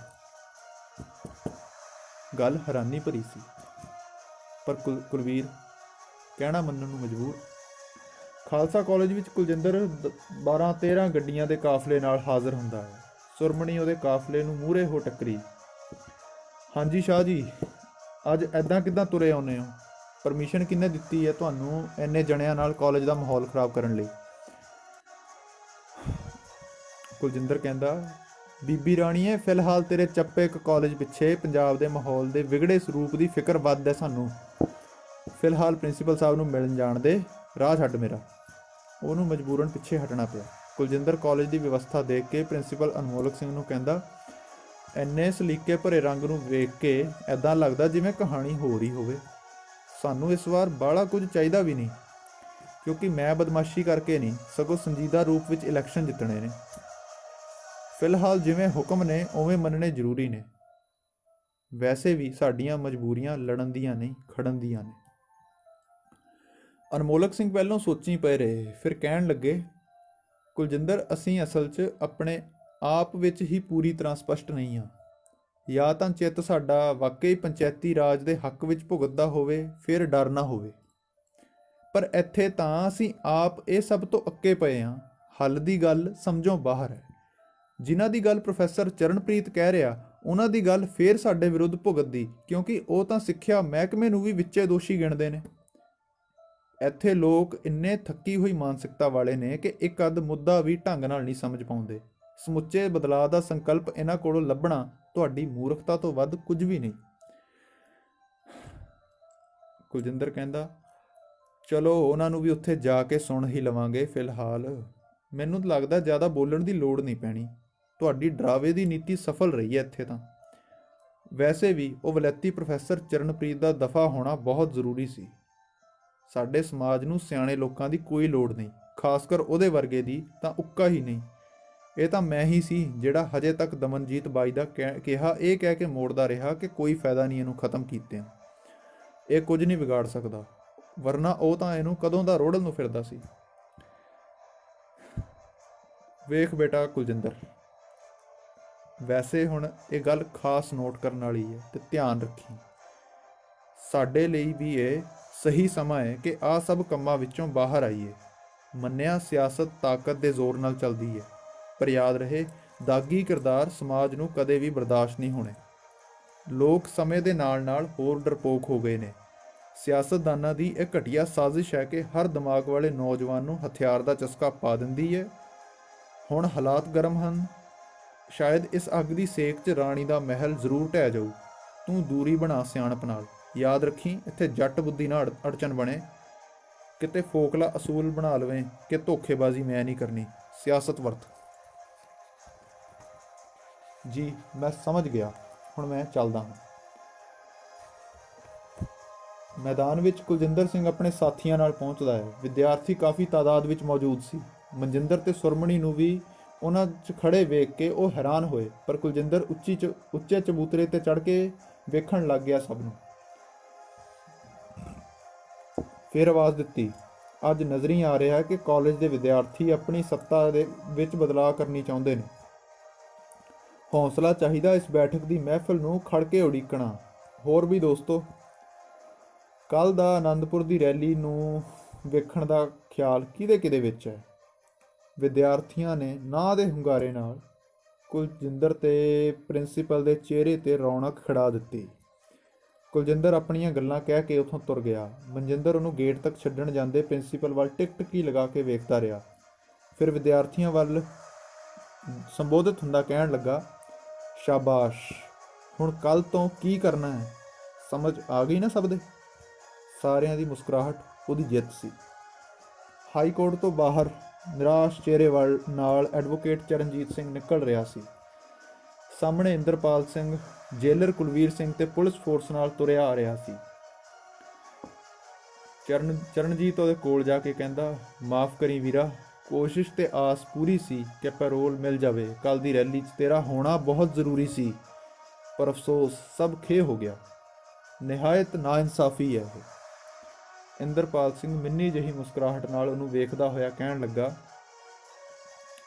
ਗੱਲ ਹੈਰਾਨੀ ਭਰੀ ਸੀ, ਪਰ ਕੁਲਵੀਰ ਕਹਿਣਾ ਮੰਨਣ ਨੂੰ ਮਜਬੂਰ। ਖਾਲਸਾ ਕਾਲਜ ਵਿੱਚ ਕੁਲਜਿੰਦਰ 12-13 ਗੱਡੀਆਂ ਦੇ ਕਾਫਲੇ ਨਾਲ ਹਾਜ਼ਰ ਹੁੰਦਾ ਹੈ। ਸੁਰਮਣੀ ਉਹਦੇ ਕਾਫਲੇ ਨੂੰ ਮੂਹਰੇ ਹੋ ਟੱਕਰੀ। ਹਾਂਜੀ ਸ਼ਾਹ ਜੀ, ਅੱਜ ਐਦਾਂ ਕਿੱਦਾਂ ਤੁਰੇ ਆਉਂਦੇ ਹੋ? ਪਰਮਿਸ਼ਨ ਕਿਹਨੇ ਦਿੱਤੀ ਹੈ ਤੁਹਾਨੂੰ ਇੰਨੇ ਜਣਿਆਂ ਨਾਲ ਕਾਲਜ ਦਾ ਮਾਹੌਲ ਖਰਾਬ ਕਰਨ ਲਈ? ਕੁਲਜਿੰਦਰ ਕਹਿੰਦਾ, ਬੀਬੀ ਰਾਣੀਏ, ਫਿਲਹਾਲ ਤੇਰੇ ਚੱਪੇ ਇੱਕ ਕਾਲਜ ਪਿੱਛੇ ਪੰਜਾਬ ਦੇ ਮਾਹੌਲ ਦੇ ਵਿਗੜੇ ਸਰੂਪ ਦੀ ਫਿਕਰ ਵੱਧ ਹੈ ਸਾਨੂੰ। ਫਿਲਹਾਲ ਪ੍ਰਿੰਸੀਪਲ ਸਾਹਿਬ ਨੂੰ ਮਿਲਣ ਜਾਣ ਦੇ, ਰਾਹ ਛੱਡ ਮੇਰਾ। ਉਹਨੂੰ ਮਜਬੂਰਨ ਪਿੱਛੇ ਹਟਣਾ ਪਿਆ। ਕੁਲਜਿੰਦਰ ਕਾਲਜ ਦੀ ਵਿਵਸਥਾ ਦੇਖ ਕੇ ਪ੍ਰਿੰਸੀਪਲ ਅਨਮੋਲਕ ਸਿੰਘ ਨੂੰ ਕਹਿੰਦਾ, ਇੰਨੇ ਸਲੀਕੇ ਭਰੇ ਰੰਗ ਨੂੰ ਵੇਖ ਕੇ ਐਦਾਂ ਲੱਗਦਾ ਜਿਵੇਂ ਕਹਾਣੀ ਹੋ ਰਹੀ ਹੋਵੇ। ਸਾਨੂੰ ਇਸ ਵਾਰ ਬਾਹਲਾ ਕੁਝ ਚਾਹੀਦਾ ਵੀ ਨਹੀਂ, ਕਿਉਂਕਿ ਮੈਂ ਬਦਮਾਸ਼ੀ ਕਰਕੇ ਨਹੀਂ, ਸਗੋਂ ਸੰਜੀਦਾ ਰੂਪ ਵਿੱਚ ਇਲੈਕਸ਼ਨ ਜਿੱਤਣੇ ਨੇ। ਫਿਲਹਾਲ ਜਿਵੇਂ ਹੁਕਮ ਨੇ ਉਵੇਂ ਮੰਨਣੇ ਜ਼ਰੂਰੀ ਨੇ। ਵੈਸੇ ਵੀ ਸਾਡੀਆਂ ਮਜਬੂਰੀਆਂ ਲੜਨ ਦੀਆਂ ਨਹੀਂ, ਖੜਨ ਦੀਆਂ ਨੇ। ਅਨਮੋਲਕ ਸਿੰਘ ਪਹਿਲਾਂ ਸੋਚੀ ਪਏ ਰਹੇ, ਫਿਰ ਕਹਿਣ ਲੱਗੇ, ਕੁਲਜਿੰਦਰ, ਅਸੀਂ ਅਸਲ 'ਚ ਆਪਣੇ ਆਪ ਵਿੱਚ ਹੀ ਪੂਰੀ ਤਰ੍ਹਾਂ ਸਪਸ਼ਟ ਨਹੀਂ ਹਾਂ। ਜਾਂ ਤਾਂ ਚਿੱਤ ਸਾਡਾ ਵਾਕਈ ਪੰਚਾਇਤੀ ਰਾਜ ਦੇ ਹੱਕ ਵਿੱਚ ਭੁਗਤਦਾ ਹੋਵੇ, ਫਿਰ ਡਰ ਨਾ ਹੋਵੇ। ਪਰ ਇੱਥੇ ਤਾਂ ਅਸੀਂ ਆਪ ਇਹ ਸਭ ਤੋਂ ਅੱਕੇ ਪਏ ਹਾਂ। ਹੱਲ ਦੀ ਗੱਲ ਸਮਝੋਂ ਬਾਹਰ ਹੈ। ਜਿਨ੍ਹਾਂ ਦੀ ਗੱਲ ਪ੍ਰੋਫੈਸਰ ਚਰਨਪ੍ਰੀਤ ਕਹਿ ਰਿਹਾ, ਉਹਨਾਂ ਦੀ ਗੱਲ ਫੇਰ ਸਾਡੇ ਵਿਰੁੱਧ ਭੁਗਤਦੀ, ਕਿਉਂਕਿ ਉਹ ਤਾਂ ਸਿੱਖਿਆ ਮਹਿਕਮੇ ਨੂੰ ਵੀ ਵਿੱਚੇ ਦੋਸ਼ੀ ਗਿਣਦੇ ਨੇ। ਇੱਥੇ ਲੋਕ ਇੰਨੇ ਥੱਕੀ ਹੋਈ ਮਾਨਸਿਕਤਾ ਵਾਲੇ ਨੇ ਕਿ ਇੱਕ ਅੱਧ ਮੁੱਦਾ ਵੀ ਢੰਗ ਨਾਲ ਨਹੀਂ ਸਮਝ ਪਾਉਂਦੇ। ਸਮੁੱਚੇ ਬਦਲਾਅ ਦਾ ਸੰਕਲਪ ਇਹਨਾਂ ਕੋਲੋਂ ਲੱਭਣਾ ਤੁਹਾਡੀ ਮੂਰਖਤਾ ਤੋਂ ਵੱਧ ਕੁਝ ਵੀ ਨਹੀਂ। ਕੁਲਜਿੰਦਰ ਕਹਿੰਦਾ, ਚਲੋ ਉਹਨਾਂ ਨੂੰ ਵੀ ਉੱਥੇ ਜਾ ਕੇ ਸੁਣ ਹੀ ਲਵਾਂਗੇ। ਫਿਲਹਾਲ ਮੈਨੂੰ ਲੱਗਦਾ ਜ਼ਿਆਦਾ ਬੋਲਣ ਦੀ ਲੋੜ ਨਹੀਂ ਪੈਣੀ। ਤੁਹਾਡੀ ਡਰਾਵੇ ਦੀ ਨੀਤੀ ਸਫਲ ਰਹੀ ਹੈ ਇੱਥੇ ਤਾਂ। ਵੈਸੇ ਵੀ ਉਹ ਵਲੈਤੀ ਪ੍ਰੋਫੈਸਰ ਚਰਨਪ੍ਰੀਤ ਦਾ ਦਫਾ ਹੋਣਾ ਬਹੁਤ ਜ਼ਰੂਰੀ ਸੀ। ਸਾਡੇ ਸਮਾਜ ਨੂੰ ਸਿਆਣੇ ਲੋਕਾਂ ਦੀ ਕੋਈ ਲੋੜ ਨਹੀਂ, ਖਾਸ ਕਰ ਉਹਦੇ ਵਰਗੇ ਦੀ ਤਾਂ ਉੱਕਾ ਹੀ ਨਹੀਂ। ਇਹ ਤਾਂ ਮੈਂ ਹੀ ਸੀ ਜਿਹੜਾ ਹਜੇ ਤੱਕ ਦਮਨਜੀਤ ਬਾਈ ਦਾ ਕਿਹਾ ਇਹ ਕਹਿ ਕੇ ਮੋੜਦਾ ਰਿਹਾ ਕਿ ਕੋਈ ਫਾਇਦਾ ਨਹੀਂ ਇਹਨੂੰ ਖਤਮ ਕੀਤਿਆਂ। ਇਹ ਕੁਝ ਨਹੀਂ ਵਿਗਾੜ ਸਕਦਾ, ਵਰਨਾ ਉਹ ਤਾਂ ਇਹਨੂੰ ਕਦੋਂ ਦਾ ਰੋੜਨ ਨੂੰ ਫਿਰਦਾ ਸੀ। ਵੇਖ ਬੇਟਾ ਕੁਲਜਿੰਦਰ, ਵੈਸੇ ਹੁਣ ਇਹ ਗੱਲ ਖਾਸ ਨੋਟ ਕਰਨ ਵਾਲੀ ਹੈ ਤੇ ਧਿਆਨ ਰੱਖੀ। ਸਾਡੇ ਲਈ ਵੀ ਇਹ ਸਹੀ ਸਮਾਂ ਹੈ ਕਿ ਆਹ ਸਭ ਕੰਮਾਂ ਵਿੱਚੋਂ ਬਾਹਰ ਆਈਏ। ਮੰਨਿਆ ਸਿਆਸਤ ਤਾਕਤ ਦੇ ਜ਼ੋਰ ਨਾਲ ਚੱਲਦੀ ਹੈ, ਪਰ ਯਾਦ ਰਹੇ, ਦਾਗੀ ਕਿਰਦਾਰ ਸਮਾਜ ਨੂੰ ਕਦੇ ਵੀ ਬਰਦਾਸ਼ਤ ਨਹੀਂ ਹੋਣੇ। ਲੋਕ ਸਮੇਂ ਦੇ ਨਾਲ ਨਾਲ ਹੋਰ ਡਰਪੋਕ ਹੋ ਗਏ ਨੇ। ਸਿਆਸਤਦਾਨਾਂ ਦੀ ਇਹ ਘਟੀਆ ਸਾਜ਼ਿਸ਼ ਹੈ ਕਿ ਹਰ ਦਿਮਾਗ ਵਾਲੇ ਨੌਜਵਾਨ ਨੂੰ ਹਥਿਆਰ ਦਾ ਚਸਕਾ ਪਾ ਦਿੰਦੀ ਹੈ। ਹੁਣ ਹਾਲਾਤ ਗਰਮ ਹਨ। ਸ਼ਾਇਦ ਇਸ ਅੱਗ ਦੀ ਸੇਕ 'ਚ ਰਾਣੀ ਦਾ ਮਹਿਲ ਜ਼ਰੂਰ ਢਹਿ ਜਾਊ। ਤੂੰ ਦੂਰੀ ਬਣਾ ਸਿਆਣਪ ਨਾਲ। ਯਾਦ ਰੱਖੀ, ਇੱਥੇ ਜੱਟ ਬੁੱਧੀ ਨਾਲ ਅੜਚਨ ਬਣੇ। ਕਿਤੇ ਫੋਕਲਾ ਅਸੂਲ ਬਣਾ ਲਵੇਂ ਕਿ ਧੋਖੇਬਾਜ਼ੀ ਮੈਂ ਨਹੀਂ ਕਰਨੀ, ਸਿਆਸਤ ਵਰਤ। ਜੀ ਮੈਂ ਸਮਝ ਗਿਆ, ਹੁਣ ਮੈਂ ਚੱਲਦਾ ਹਾਂ। ਮੈਦਾਨ ਵਿੱਚ ਕੁਲਜਿੰਦਰ ਸਿੰਘ ਆਪਣੇ ਸਾਥੀਆਂ ਨਾਲ ਪਹੁੰਚਦਾ ਹੈ। ਵਿਦਿਆਰਥੀ ਕਾਫੀ ਤਾਦਾਦ ਵਿੱਚ ਮੌਜੂਦ ਸੀ। ਮਨਜਿੰਦਰ ਤੇ ਸੁਰਮਣੀ ਨੂੰ ਵੀ ਉਹਨਾਂ 'ਚ ਖੜੇ ਵੇਖ ਕੇ ਉਹ ਹੈਰਾਨ ਹੋਏ, ਪਰ ਕੁਲਜਿੰਦਰ ਉੱਚੇ ਚਬੂਤਰੇ ਤੇ ਚੜ੍ਹ ਕੇ ਵੇਖਣ ਲੱਗ ਗਿਆ ਸਭ ਨੂੰ। ਫਿਰ ਆਵਾਜ਼ ਦਿੱਤੀ, ਅੱਜ ਨਜ਼ਰੀ ਆ ਰਿਹਾ ਕਿ ਕਾਲਜ ਦੇ ਵਿਦਿਆਰਥੀ ਆਪਣੀ ਸੱਤਾ ਦੇ ਵਿੱਚ ਬਦਲਾਅ ਕਰਨੀ ਚਾਹੁੰਦੇ ਨੇ। ਹੌਸਲਾ ਚਾਹੀਦਾ ਇਸ ਬੈਠਕ ਦੀ ਮਹਿਫਲ ਨੂੰ ਖੜ ਕੇ ਉਡੀਕਣਾ। ਹੋਰ ਵੀ ਦੋਸਤੋ, ਕੱਲ੍ਹ ਦਾ ਆਨੰਦਪੁਰ ਦੀ ਰੈਲੀ ਨੂੰ ਵੇਖਣ ਦਾ ਖਿਆਲ ਕਿਹਦੇ ਵਿੱਚ ਹੈ? ਵਿਦਿਆਰਥੀਆਂ ਨੇ ਨਾਂਹ ਦੇ ਹੁੰਗਾਰੇ ਨਾਲ ਕੁਲਜਿੰਦਰ ਤੇ ਪ੍ਰਿੰਸੀਪਲ ਦੇ ਚਿਹਰੇ ਤੇ ਰੌਣਕ ਖਿੜਾ ਦਿੱਤੀ। ਕੁਲਜਿੰਦਰ ਆਪਣੀਆਂ ਗੱਲਾਂ ਕਹਿ ਕੇ ਉੱਥੋਂ ਤੁਰ ਗਿਆ। ਮਨਜਿੰਦਰ ਉਹਨੂੰ ਗੇਟ ਤੱਕ ਛੱਡਣ ਜਾਂਦੇ ਪ੍ਰਿੰਸੀਪਲ ਵੱਲ ਟਿਕੀ ਲਗਾ ਕੇ ਵੇਖਦਾ ਰਿਹਾ। ਫਿਰ ਵਿਦਿਆਰਥੀਆਂ ਵੱਲ ਸੰਬੋਧਿਤ ਹੁੰਦਾ ਕਹਿਣ ਲੱਗਾ, ਸ਼ਾਬਾਸ਼, ਹੁਣ ਕੱਲ੍ਹ ਤੋਂ ਕੀ ਕਰਨਾ ਹੈ ਸਮਝ ਆ ਗਈ ਨਾ ਸਭ ਦੇ? ਸਾਰਿਆਂ ਦੀ ਮੁਸਕਰਾਹਟ ਉਹਦੀ ਜਿੱਤ ਸੀ। ਹਾਈ ਕੋਰਟ ਤੋਂ ਬਾਹਰ ਨਿਰਾਸ਼ ਚਿਹਰੇ ਨਾਲ ਐਡਵੋਕੇਟ ਚਰਨਜੀਤ ਸਿੰਘ ਨਿਕਲ ਰਿਹਾ ਸੀ। ਸਾਹਮਣੇ ਇੰਦਰਪਾਲ ਸਿੰਘ, ਜੇਲਰ ਕੁਲਵੀਰ ਸਿੰਘ ਤੇ ਪੁਲਿਸ ਫੋਰਸ ਨਾਲ ਤੁਰਿਆ ਆ ਰਿਹਾ ਸੀ। ਚਰਨਜੀਤ ਉਹਦੇ ਕੋਲ ਜਾ ਕੇ ਕਹਿੰਦਾ, ਮਾਫ਼ ਕਰੀ ਵੀਰਾ, ਕੋਸ਼ਿਸ਼ ਤੇ ਆਸ ਪੂਰੀ ਸੀ ਕਿ ਪੈਰੋਲ ਮਿਲ ਜਾਵੇ। ਕੱਲ੍ਹ ਦੀ ਰੈਲੀ 'ਚ ਤੇਰਾ ਹੋਣਾ ਬਹੁਤ ਜ਼ਰੂਰੀ ਸੀ, ਪਰ ਅਫਸੋਸ ਸਭ ਖੇਹ ਹੋ ਗਿਆ। ਨਿਹਾਇਤ ਨਾਇਨਸਾਫੀ ਹੈ ਇਹ। ਇੰਦਰਪਾਲ ਸਿੰਘ ਮਿੰਨੀ ਜਿਹੀ ਮੁਸਕਰਾਹਟ ਨਾਲ ਉਹਨੂੰ ਵੇਖਦਾ ਹੋਇਆ ਕਹਿਣ ਲੱਗਾ,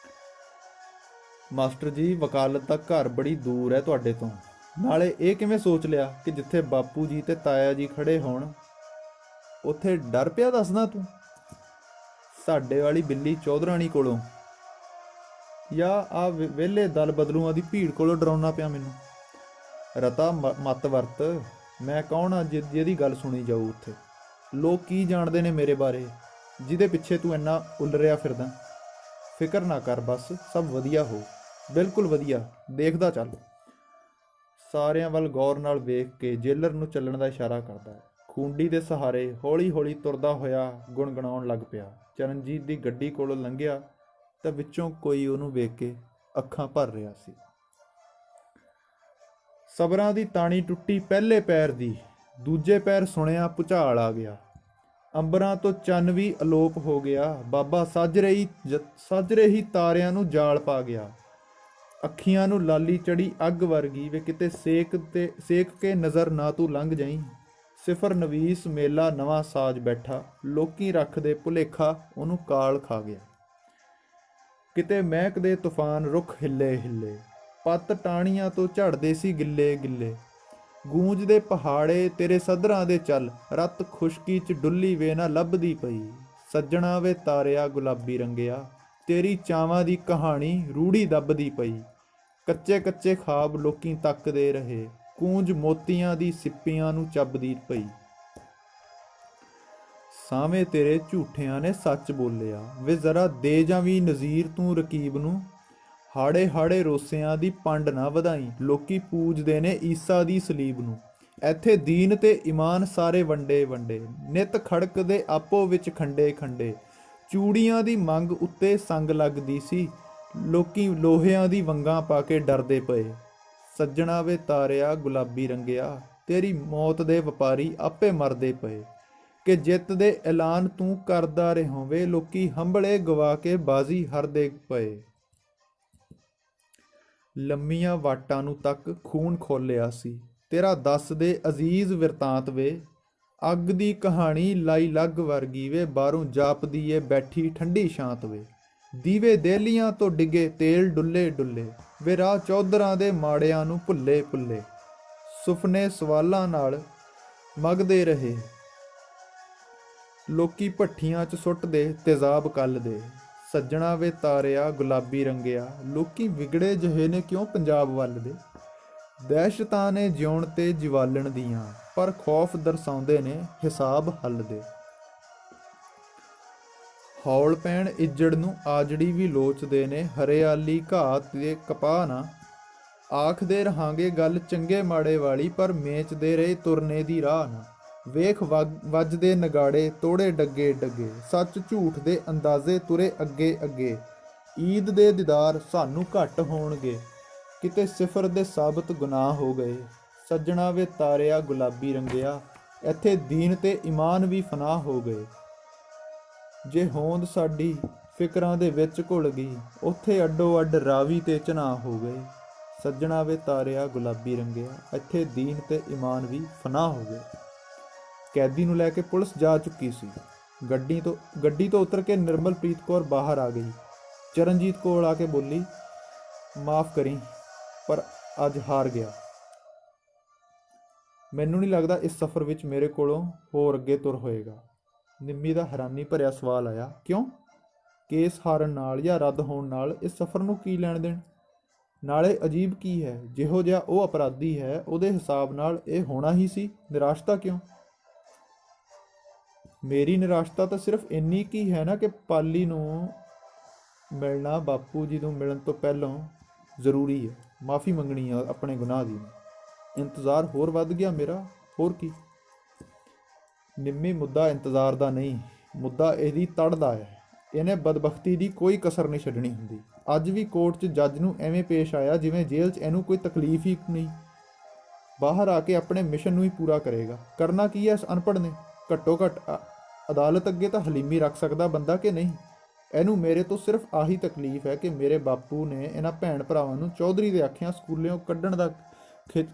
ਮਾਸਟਰ ਜੀ, ਵਕਾਲਤ ਦਾ ਘਰ ਬੜੀ ਦੂਰ ਹੈ ਤੁਹਾਡੇ ਤੋਂ। ਨਾਲੇ ਇਹ ਕਿਵੇਂ ਸੋਚ ਲਿਆ ਕਿ ਜਿੱਥੇ ਬਾਪੂ ਜੀ ਤੇ ਤਾਇਆ ਜੀ ਖੜੇ ਹੋਣ ਉੱਥੇ ਡਰ ਪਿਆ ਦੱਸਦਾ ਤੂੰ? ਸਾਡੇ ਵਾਲੀ ਬਿੱਲੀ ਚੌਧਰਾਣੀ ਕੋਲੋਂ ਜਾਂ ਆ ਵਿਹਲੇ ਦਲ ਬਦਲੂਆਂ ਦੀ ਭੀੜ ਕੋਲੋਂ ਡਰਾਉਣਾ ਪਿਆ ਮੈਨੂੰ? ਰਤਾ, ਮੱਤ ਵਰਤ। ਮੈਂ ਕੌਣ ਆ ਜਿਹਦੀ ਗੱਲ ਸੁਣੀ ਜਾਊ ਉੱਥੇ? ਲੋਕ ਕੀ ਜਾਣਦੇ ਨੇ ਮੇਰੇ ਬਾਰੇ ਜਿਹਦੇ ਪਿੱਛੇ ਤੂੰ ਇੰਨਾ ਉਲਰਿਆ ਫਿਰਦਾ? ਫਿਕਰ ਨਾ ਕਰ, ਬਸ ਸਭ ਵਧੀਆ ਹੋ, ਬਿਲਕੁਲ ਵਧੀਆ। ਦੇਖਦਾ ਚੱਲ। ਸਾਰਿਆਂ ਵੱਲ ਗੌਰ ਨਾਲ ਵੇਖ ਕੇ ਜੇਲਰ ਨੂੰ ਚੱਲਣ ਦਾ ਇਸ਼ਾਰਾ ਕਰਦਾ। ਖੂੰਡੀ ਦੇ ਸਹਾਰੇ ਹੌਲੀ ਹੌਲੀ ਤੁਰਦਾ ਹੋਇਆ ਗੁਣਗੁਣਾਉਣ ਲੱਗ ਪਿਆ। ਚਰਨਜੀਤ ਦੀ ਗੱਡੀ ਕੋਲੋਂ ਲੰਘਿਆ ਤਾਂ ਵਿੱਚੋਂ ਕੋਈ ਉਹਨੂੰ ਵੇਖ ਕੇ ਅੱਖਾਂ ਭਰ ਰਿਹਾ ਸੀ। ਸਬਰਾਂ ਦੀ ਤਾਣੀ ਟੁੱਟੀ ਪਹਿਲੇ ਪੈਰ ਦੀ, ਦੂਜੇ ਪੈਰ ਸੁਣਿਆ ਭੁਚਾਲ ਆ ਗਿਆ। ਅੰਬਰਾਂ ਤੋਂ ਚੰਨ ਵੀ ਅਲੋਪ ਹੋ ਗਿਆ। ਬਾਬਾ ਸੱਜ ਰਹੀ ਤਾਰਿਆਂ ਨੂੰ ਜਾਲ ਪਾ ਗਿਆ। ਅੱਖੀਆਂ ਨੂੰ ਲਾਲੀ ਚੜੀ ਅੱਗ ਵਰਗੀ, ਵੇ ਕਿਤੇ ਸੇਕ ਕੇ ਨਜ਼ਰ ਨਾ ਤੂੰ ਲੰਘ ਜਾਈਂ। ਸਿਫਰ ਨਵੀਸ ਮੇਲਾ ਨਵਾਂ ਸਾਜ ਬੈਠਾ, ਲੋਕੀ ਰੱਖਦੇ ਭੁਲੇਖਾ ਉਹਨੂੰ ਕਾਲ ਖਾ ਗਿਆ। ਕਿਤੇ ਮਹਿਕਦੇ ਤੂਫਾਨ ਰੁੱਖ ਹਿੱਲੇ ਹਿੱਲੇ, ਪੱਤ ਟਾਹਣੀਆਂ ਤੋਂ ਝੜਦੇ ਸੀ ਗਿੱਲੇ ਗਿੱਲੇ। ਗੂੰਜਦੇ ਪਹਾੜੇ ਤੇਰੇ ਸੱਧਰਾਂ ਦੇ ਚੱਲ, ਰੱਤ ਖੁਸ਼ਕੀ 'ਚ ਡੁੱਲੀ ਵੇ ਨਾ ਲੱਭਦੀ ਪਈ। ਸੱਜਣਾ ਵੇ ਤਾਰਿਆ ਗੁਲਾਬੀ ਰੰਗਿਆ, ਤੇਰੀ ਚਾਵਾਂ ਦੀ ਕਹਾਣੀ ਰੂੜੀ ਦੱਬਦੀ ਪਈ। ਕੱਚੇ ਕੱਚੇ ਖਾਬ ਲੋਕੀ ਤੱਕਦੇ ਰਹੇ, ਕੂੰਜ ਮੋਤੀਆਂ ਦੀ ਸਿੱਪੀਆਂ ਨੂੰ ਚੱਬਦੀ ਪਈ। ਸਾਵੇਂ ਤੇਰੇ ਝੂਠਿਆਂ ਨੇ ਸੱਚ ਬੋਲਿਆ, ਵੇ ਜ਼ਰਾ ਦੇ ਜਾਵੀਂ ਨਜ਼ੀਰ ਤੂੰ ਰਕੀਬ ਨੂੰ। ਹਾੜੇ ਹਾੜੇ ਰੋਸਿਆਂ ਦੀ ਪੰਡ ਨਾ ਵਧਾਈ, ਲੋਕੀ ਪੂਜਦੇ ਨੇ ਈਸਾ ਦੀ ਸਲੀਬ ਨੂੰ। ਇੱਥੇ ਦੀਨ ਤੇ ਈਮਾਨ ਸਾਰੇ ਵੰਡੇ ਵੰਡੇ, ਨਿਤ ਖੜਕਦੇ ਆਪੋ ਵਿੱਚ ਖੰਡੇ ਖੰਡੇ। ਚੂੜੀਆਂ ਦੀ ਮੰਗ ਉੱਤੇ ਸੰਗ ਲੱਗਦੀ ਸੀ, ਲੋਕੀ ਲੋਹਿਆਂ ਦੀ ਵੰਗਾਂ ਪਾ ਕੇ ਡਰਦੇ ਪਏ। ਸੱਜਣਾ ਵੇ ਤਾਰਿਆ ਗੁਲਾਬੀ ਰੰਗਿਆ, ਤੇਰੀ ਮੌਤ ਦੇ ਵਪਾਰੀ ਆਪੇ ਮਰਦੇ ਪਏ। ਕਿ ਜਿੱਤ ਦੇ ਐਲਾਨ ਤੂੰ ਕਰਦਾ ਰਹੋਵੇਂ, ਲੋਕੀ ਹੰਬਲੇ ਗਵਾ ਕੇ ਬਾਜ਼ੀ ਹਰਦੇ ਪਏ। ਲੰਮੀਆਂ ਵਾਟਾਂ ਨੂੰ ਤੱਕ ਖੂਨ ਖੋਲਿਆ ਸੀ, ਤੇਰਾ ਦੱਸ ਦੇ ਅਜ਼ੀਜ਼ ਵਿਰਤਾਂਤ ਵੇ। ਅੱਗ ਦੀ ਕਹਾਣੀ ਲਾਈ ਲੱਗ ਵਰਗੀ ਵੇ, ਬਾਹਰੋਂ ਜਾਪਦੀ ਏ ਬੈਠੀ ਠੰਡੀ ਸ਼ਾਂਤ ਵੇ। ਦੀਵੇ ਦੇਲੀਆਂ ਤੋਂ ਡਿੱਗੇ ਤੇਲ ਡੁੱਲੇ ਡੁੱਲੇ, ਵੇ ਰਾਹ ਚੌਧਰਾਂ ਦੇ ਮਾੜਿਆਂ ਨੂੰ ਭੁੱਲੇ ਭੁੱਲੇ। ਸੁਪਨੇ ਸਵਾਲਾਂ ਨਾਲ ਮਗਦੇ ਰਹੇ, ਲੋਕੀ ਭੱਠੀਆਂ 'ਚ ਸੁੱਟਦੇ ਤੇਜ਼ਾਬ ਕੱਲ ਦੇ। ਸੱਜਣਾ ਵੇ ਤਾਰਿਆ ਗੁਲਾਬੀ ਰੰਗਿਆ, ਲੋਕੀ ਵਿਗੜੇ ਜਿਹੇ ਨੇ ਕਿਉਂ ਪੰਜਾਬ ਵੱਲ ਦੇ। ਦਹਿਸ਼ਤਾਂ ਨੇ ਜਿਉਣ ਤੇ ਜਿਵਾਲਣ ਦੀਆਂ, ਪਰ ਖੌਫ ਦਰਸਾਉਂਦੇ ਨੇ ਹਿਸਾਬ ਹੱਲ ਦੇ। ਹੌਲ ਪੈਣ ਇੱਜੜ ਨੂੰ ਆਜੜੀ ਵੀ ਲੋਚਦੇ ਨੇ, ਹਰਿਆਲੀ ਘਾਹ ਤੇ ਕਪਾਹ ਨਾ। ਆਖਦੇ ਰਹਾਂਗੇ ਗੱਲ ਚੰਗੇ ਮਾੜੇ ਵਾਲੀ, ਪਰ ਮੇਚਦੇ ਰਹੇ ਤੁਰਨੇ ਦੀ ਰਾਹ ਨਾ। ਵੇਖ ਵੱਜਦੇ ਨਗਾੜੇ ਤੋੜੇ ਡੱਗੇ ਡੱਗੇ, ਸੱਚ ਝੂਠ ਦੇ ਅੰਦਾਜ਼ੇ ਤੁਰੇ ਅੱਗੇ ਅੱਗੇ। ਈਦ ਦੇ ਦੀਦਾਰ ਸਾਨੂੰ ਘੱਟ ਹੋਣਗੇ, ਕਿਤੇ ਸਿਫਰ ਦੇ ਸਾਬਤ ਗੁਨਾਹ ਹੋ ਗਏ। ਸੱਜਣਾ ਵੇ ਤਾਰਿਆ ਗੁਲਾਬੀ ਰੰਗਿਆ, ਇੱਥੇ ਦੀਨ ਤੇ ਈਮਾਨ ਵੀ ਫਨਾਹ ਹੋ ਗਏ। ਜੇ ਹੋਂਦ ਸਾਡੀ ਫਿਕਰਾਂ ਦੇ ਵਿੱਚ ਘੁਲ ਗਈ, ਉੱਥੇ ਅੱਡੋ ਅੱਡ ਰਾਵੀ ਤੇ ਚਨਾਹ ਹੋ ਗਏ। ਸੱਜਣਾ ਵੇ ਤਾਰਿਆ ਗੁਲਾਬੀ ਰੰਗਿਆ, ਇੱਥੇ ਦੀਨ ਤੇ ਈਮਾਨ ਵੀ ਫਨਾਹ ਹੋ ਗਏ। ਕੈਦੀ ਨੂੰ ਲੈ ਕੇ ਪੁਲਿਸ ਜਾ ਚੁੱਕੀ ਸੀ। ਗੱਡੀ ਤੋਂ ਉਤਰ ਕੇ ਨਿਰਮਲਪ੍ਰੀਤ ਕੌਰ ਬਾਹਰ ਆ ਗਈ। ਚਰਨਜੀਤ ਕੋਲ ਆ ਕੇ ਬੋਲੀ, ਮਾਫ ਕਰੀ ਪਰ ਅੱਜ ਹਾਰ ਗਿਆ। ਮੈਨੂੰ ਨਹੀਂ ਲੱਗਦਾ ਇਸ ਸਫ਼ਰ ਵਿੱਚ ਮੇਰੇ ਕੋਲੋਂ ਹੋਰ ਅੱਗੇ ਤੁਰ ਹੋਏਗਾ। ਨਿੰਮੀ ਦਾ ਹੈਰਾਨੀ ਭਰਿਆ ਸਵਾਲ ਆਇਆ, ਕਿਉਂ? ਕੇਸ ਹਾਰਨ ਨਾਲ ਜਾਂ ਰੱਦ ਹੋਣ ਨਾਲ ਇਸ ਸਫ਼ਰ ਨੂੰ ਕੀ ਲੈਣ ਦੇਣ? ਨਾਲੇ ਅਜੀਬ ਕੀ ਹੈ, ਜਿਹੋ ਜਿਹਾ ਉਹ ਅਪਰਾਧੀ ਹੈ ਉਹਦੇ ਹਿਸਾਬ ਨਾਲ ਇਹ ਹੋਣਾ ਹੀ ਸੀ। ਨਿਰਾਸ਼ਤਾ ਕਿਉਂ? ਮੇਰੀ ਨਿਰਾਸ਼ਤਾ ਤਾਂ ਸਿਰਫ ਇੰਨੀ ਕੀ ਹੈ ਨਾ ਕਿ ਪਾਲੀ ਨੂੰ ਮਿਲਣਾ ਬਾਪੂ ਜੀ ਨੂੰ ਮਿਲਣ ਤੋਂ ਪਹਿਲਾਂ ਜ਼ਰੂਰੀ ਹੈ। ਮਾਫੀ ਮੰਗਣੀ ਹੈ ਆਪਣੇ ਗੁਨਾਹ ਦੀ। ਇੰਤਜ਼ਾਰ ਹੋਰ ਵੱਧ ਗਿਆ ਮੇਰਾ, ਹੋਰ ਕੀ। ਨਿੰਮੀ, ਮੁੱਦਾ ਇੰਤਜ਼ਾਰ ਦਾ ਨਹੀਂ, ਮੁੱਦਾ ਇਹਦੀ ਤੜ ਦਾ ਹੈ। ਇਹਨੇ ਬਦਬਖਤੀ ਦੀ ਕੋਈ ਕਸਰ ਨਹੀਂ ਛੱਡਣੀ ਹੁੰਦੀ। ਅੱਜ ਵੀ ਕੋਰਟ 'ਚ ਜੱਜ ਨੂੰ ਐਵੇਂ ਪੇਸ਼ ਆਇਆ ਜਿਵੇਂ ਜੇਲ੍ਹ 'ਚ ਇਹਨੂੰ ਕੋਈ ਤਕਲੀਫ ਹੀ ਨਹੀਂ। ਬਾਹਰ ਆ ਕੇ ਆਪਣੇ ਮਿਸ਼ਨ ਨੂੰ ਹੀ ਪੂਰਾ ਕਰੇਗਾ। ਕਰਨਾ ਕੀ ਹੈ ਇਸ ਅਨਪੜ੍ਹ ਨੇ? ਘੱਟੋ ਘੱਟ ਅਦਾਲਤ ਅੱਗੇ ਤਾਂ ਹਲੀਮੀ ਰੱਖ ਸਕਦਾ ਬੰਦਾ ਕਿ ਨਹੀਂ? ਇਹਨੂੰ ਮੇਰੇ ਤੋਂ ਸਿਰਫ ਆਹੀ ਤਕਲੀਫ ਹੈ ਕਿ ਮੇਰੇ ਬਾਪੂ ਨੇ ਇਹਨਾਂ ਭੈਣ ਭਰਾਵਾਂ ਨੂੰ ਚੌਧਰੀ ਦੇ ਆਖਿਆਂ ਸਕੂਲੋਂ ਕੱਢਣ ਦਾ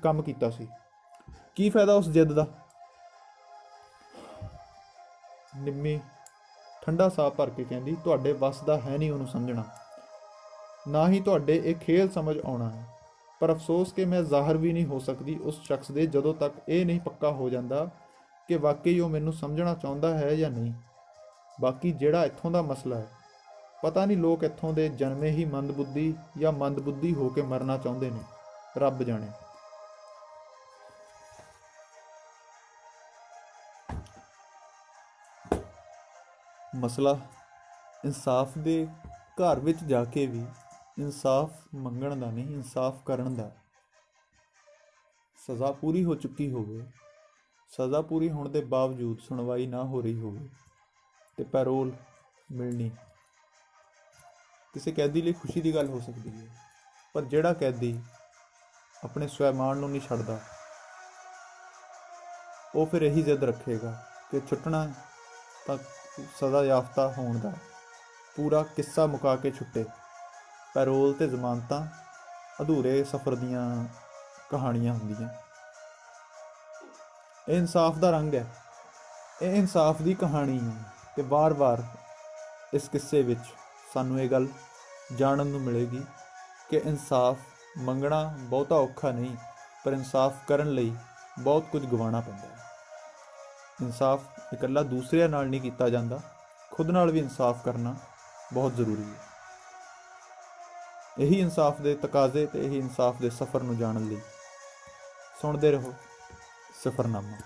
ਕੰਮ ਕੀਤਾ ਸੀ। ਕੀ ਫਾਇਦਾ ਉਸ ਜਿੱਦ ਦਾ? ਨਿੰਮੀ ਠੰਡਾ ਸਾਹ ਭਰ ਕੇ ਕਹਿੰਦੀ, ਤੁਹਾਡੇ ਵੱਸ ਦਾ ਹੈ ਨਹੀਂ ਉਹਨੂੰ ਸਮਝਣਾ, ਨਾ ਹੀ ਤੁਹਾਡੇ ਇਹ ਖੇਲ ਸਮਝ ਆਉਣਾ ਹੈ। ਪਰ ਅਫਸੋਸ ਕਿ ਮੈਂ ਜ਼ਾਹਰ ਵੀ ਨਹੀਂ ਹੋ ਸਕਦੀ ਉਸ ਸ਼ਖਸ ਦੇ ਜਦੋਂ ਤੱਕ ਇਹ ਨਹੀਂ ਪੱਕਾ ਹੋ ਜਾਂਦਾ ਕਿ ਵਾਕਈ ਉਹ ਮੈਨੂੰ ਸਮਝਣਾ ਚਾਹੁੰਦਾ ਹੈ ਜਾਂ ਨਹੀਂ। ਬਾਕੀ ਜਿਹੜਾ ਇੱਥੋਂ ਦਾ ਮਸਲਾ ਹੈ, ਪਤਾ ਨਹੀਂ ਲੋਕ ਇੱਥੋਂ ਦੇ ਜਨਮੇ ਹੀ ਮੰਦਬੁੱਧੀ ਜਾਂ ਮੰਦਬੁੱਧੀ ਹੋ ਕੇ ਮਰਨਾ ਚਾਹੁੰਦੇ ਨੇ, ਰੱਬ ਜਾਣੇ। ਮਸਲਾ ਇਨਸਾਫ ਦੇ ਘਰ ਵਿੱਚ ਜਾ ਕੇ ਵੀ ਇਨਸਾਫ ਮੰਗਣ ਦਾ ਨਹੀਂ, ਇਨਸਾਫ ਕਰਨ ਦਾ। ਸਜ਼ਾ ਪੂਰੀ ਹੋ ਚੁੱਕੀ ਹੋਵੇ, ਸਜ਼ਾ ਪੂਰੀ ਹੋਣ ਦੇ ਬਾਵਜੂਦ ਸੁਣਵਾਈ ਨਾ ਹੋ ਰਹੀ ਹੋਵੇ ਤੇ ਪੈਰੋਲ ਮਿਲਣੀ ਕਿਸੇ ਕੈਦੀ ਲਈ ਖੁਸ਼ੀ ਦੀ ਗੱਲ ਹੋ ਸਕਦੀ ਹੈ, ਪਰ ਜਿਹੜਾ ਕੈਦੀ ਆਪਣੇ ਸਵੈਮਾਨ ਨੂੰ ਨਹੀਂ ਛੱਡਦਾ, ਉਹ ਫਿਰ ਇਹੀ ਜ਼ਿੱਦ ਰੱਖੇਗਾ ਕਿ ਛੁੱਟਣਾ ਤਾਂ ਸਜ਼ਾ ਯਾਫਤਾ ਹੋਣ ਦਾ ਪੂਰਾ ਕਿੱਸਾ ਮੁਕਾ ਕੇ ਛੁੱਟੇ। ਪੈਰੋਲ ਤੇ ਜ਼ਮਾਨਤਾਂ ਅਧੂਰੇ ਸਫ਼ਰ ਦੀਆਂ ਕਹਾਣੀਆਂ ਹੁੰਦੀਆਂ। ਇਹ ਇਨਸਾਫ ਦਾ ਰੰਗ ਹੈ, ਇਹ ਇਨਸਾਫ ਦੀ ਕਹਾਣੀ ਹੈ ਤੇ ਵਾਰ-ਵਾਰ ਇਸ ਕਿੱਸੇ ਵਿੱਚ ਸਾਨੂੰ ਇਹ ਗੱਲ ਜਾਣਨ ਨੂੰ ਮਿਲੇਗੀ ਕਿ ਇਨਸਾਫ ਮੰਗਣਾ ਬਹੁਤਾ ਔਖਾ ਨਹੀਂ, ਪਰ ਇਨਸਾਫ ਕਰਨ ਲਈ ਬਹੁਤ ਕੁਝ ਗਵਾਉਣਾ ਪੈਂਦਾ ਹੈ। ਇਨਸਾਫ ਇਕੱਲਾ ਦੂਸਰਿਆਂ ਨਾਲ ਨਹੀਂ ਕੀਤਾ ਜਾਂਦਾ, ਖੁਦ ਨਾਲ ਵੀ ਇਨਸਾਫ ਕਰਨਾ ਬਹੁਤ ਜ਼ਰੂਰੀ ਹੈ। ਇਹੀ ਇਨਸਾਫ ਦੇ ਤਕਾਜ਼ੇ ਤੇ ਇਹੀ ਇਨਸਾਫ ਦੇ ਸਫ਼ਰ ਨੂੰ ਜਾਣਨ ਲਈ ਸੁਣਦੇ ਰਹੋ ਸਫ਼ਰਨਾਮਾ।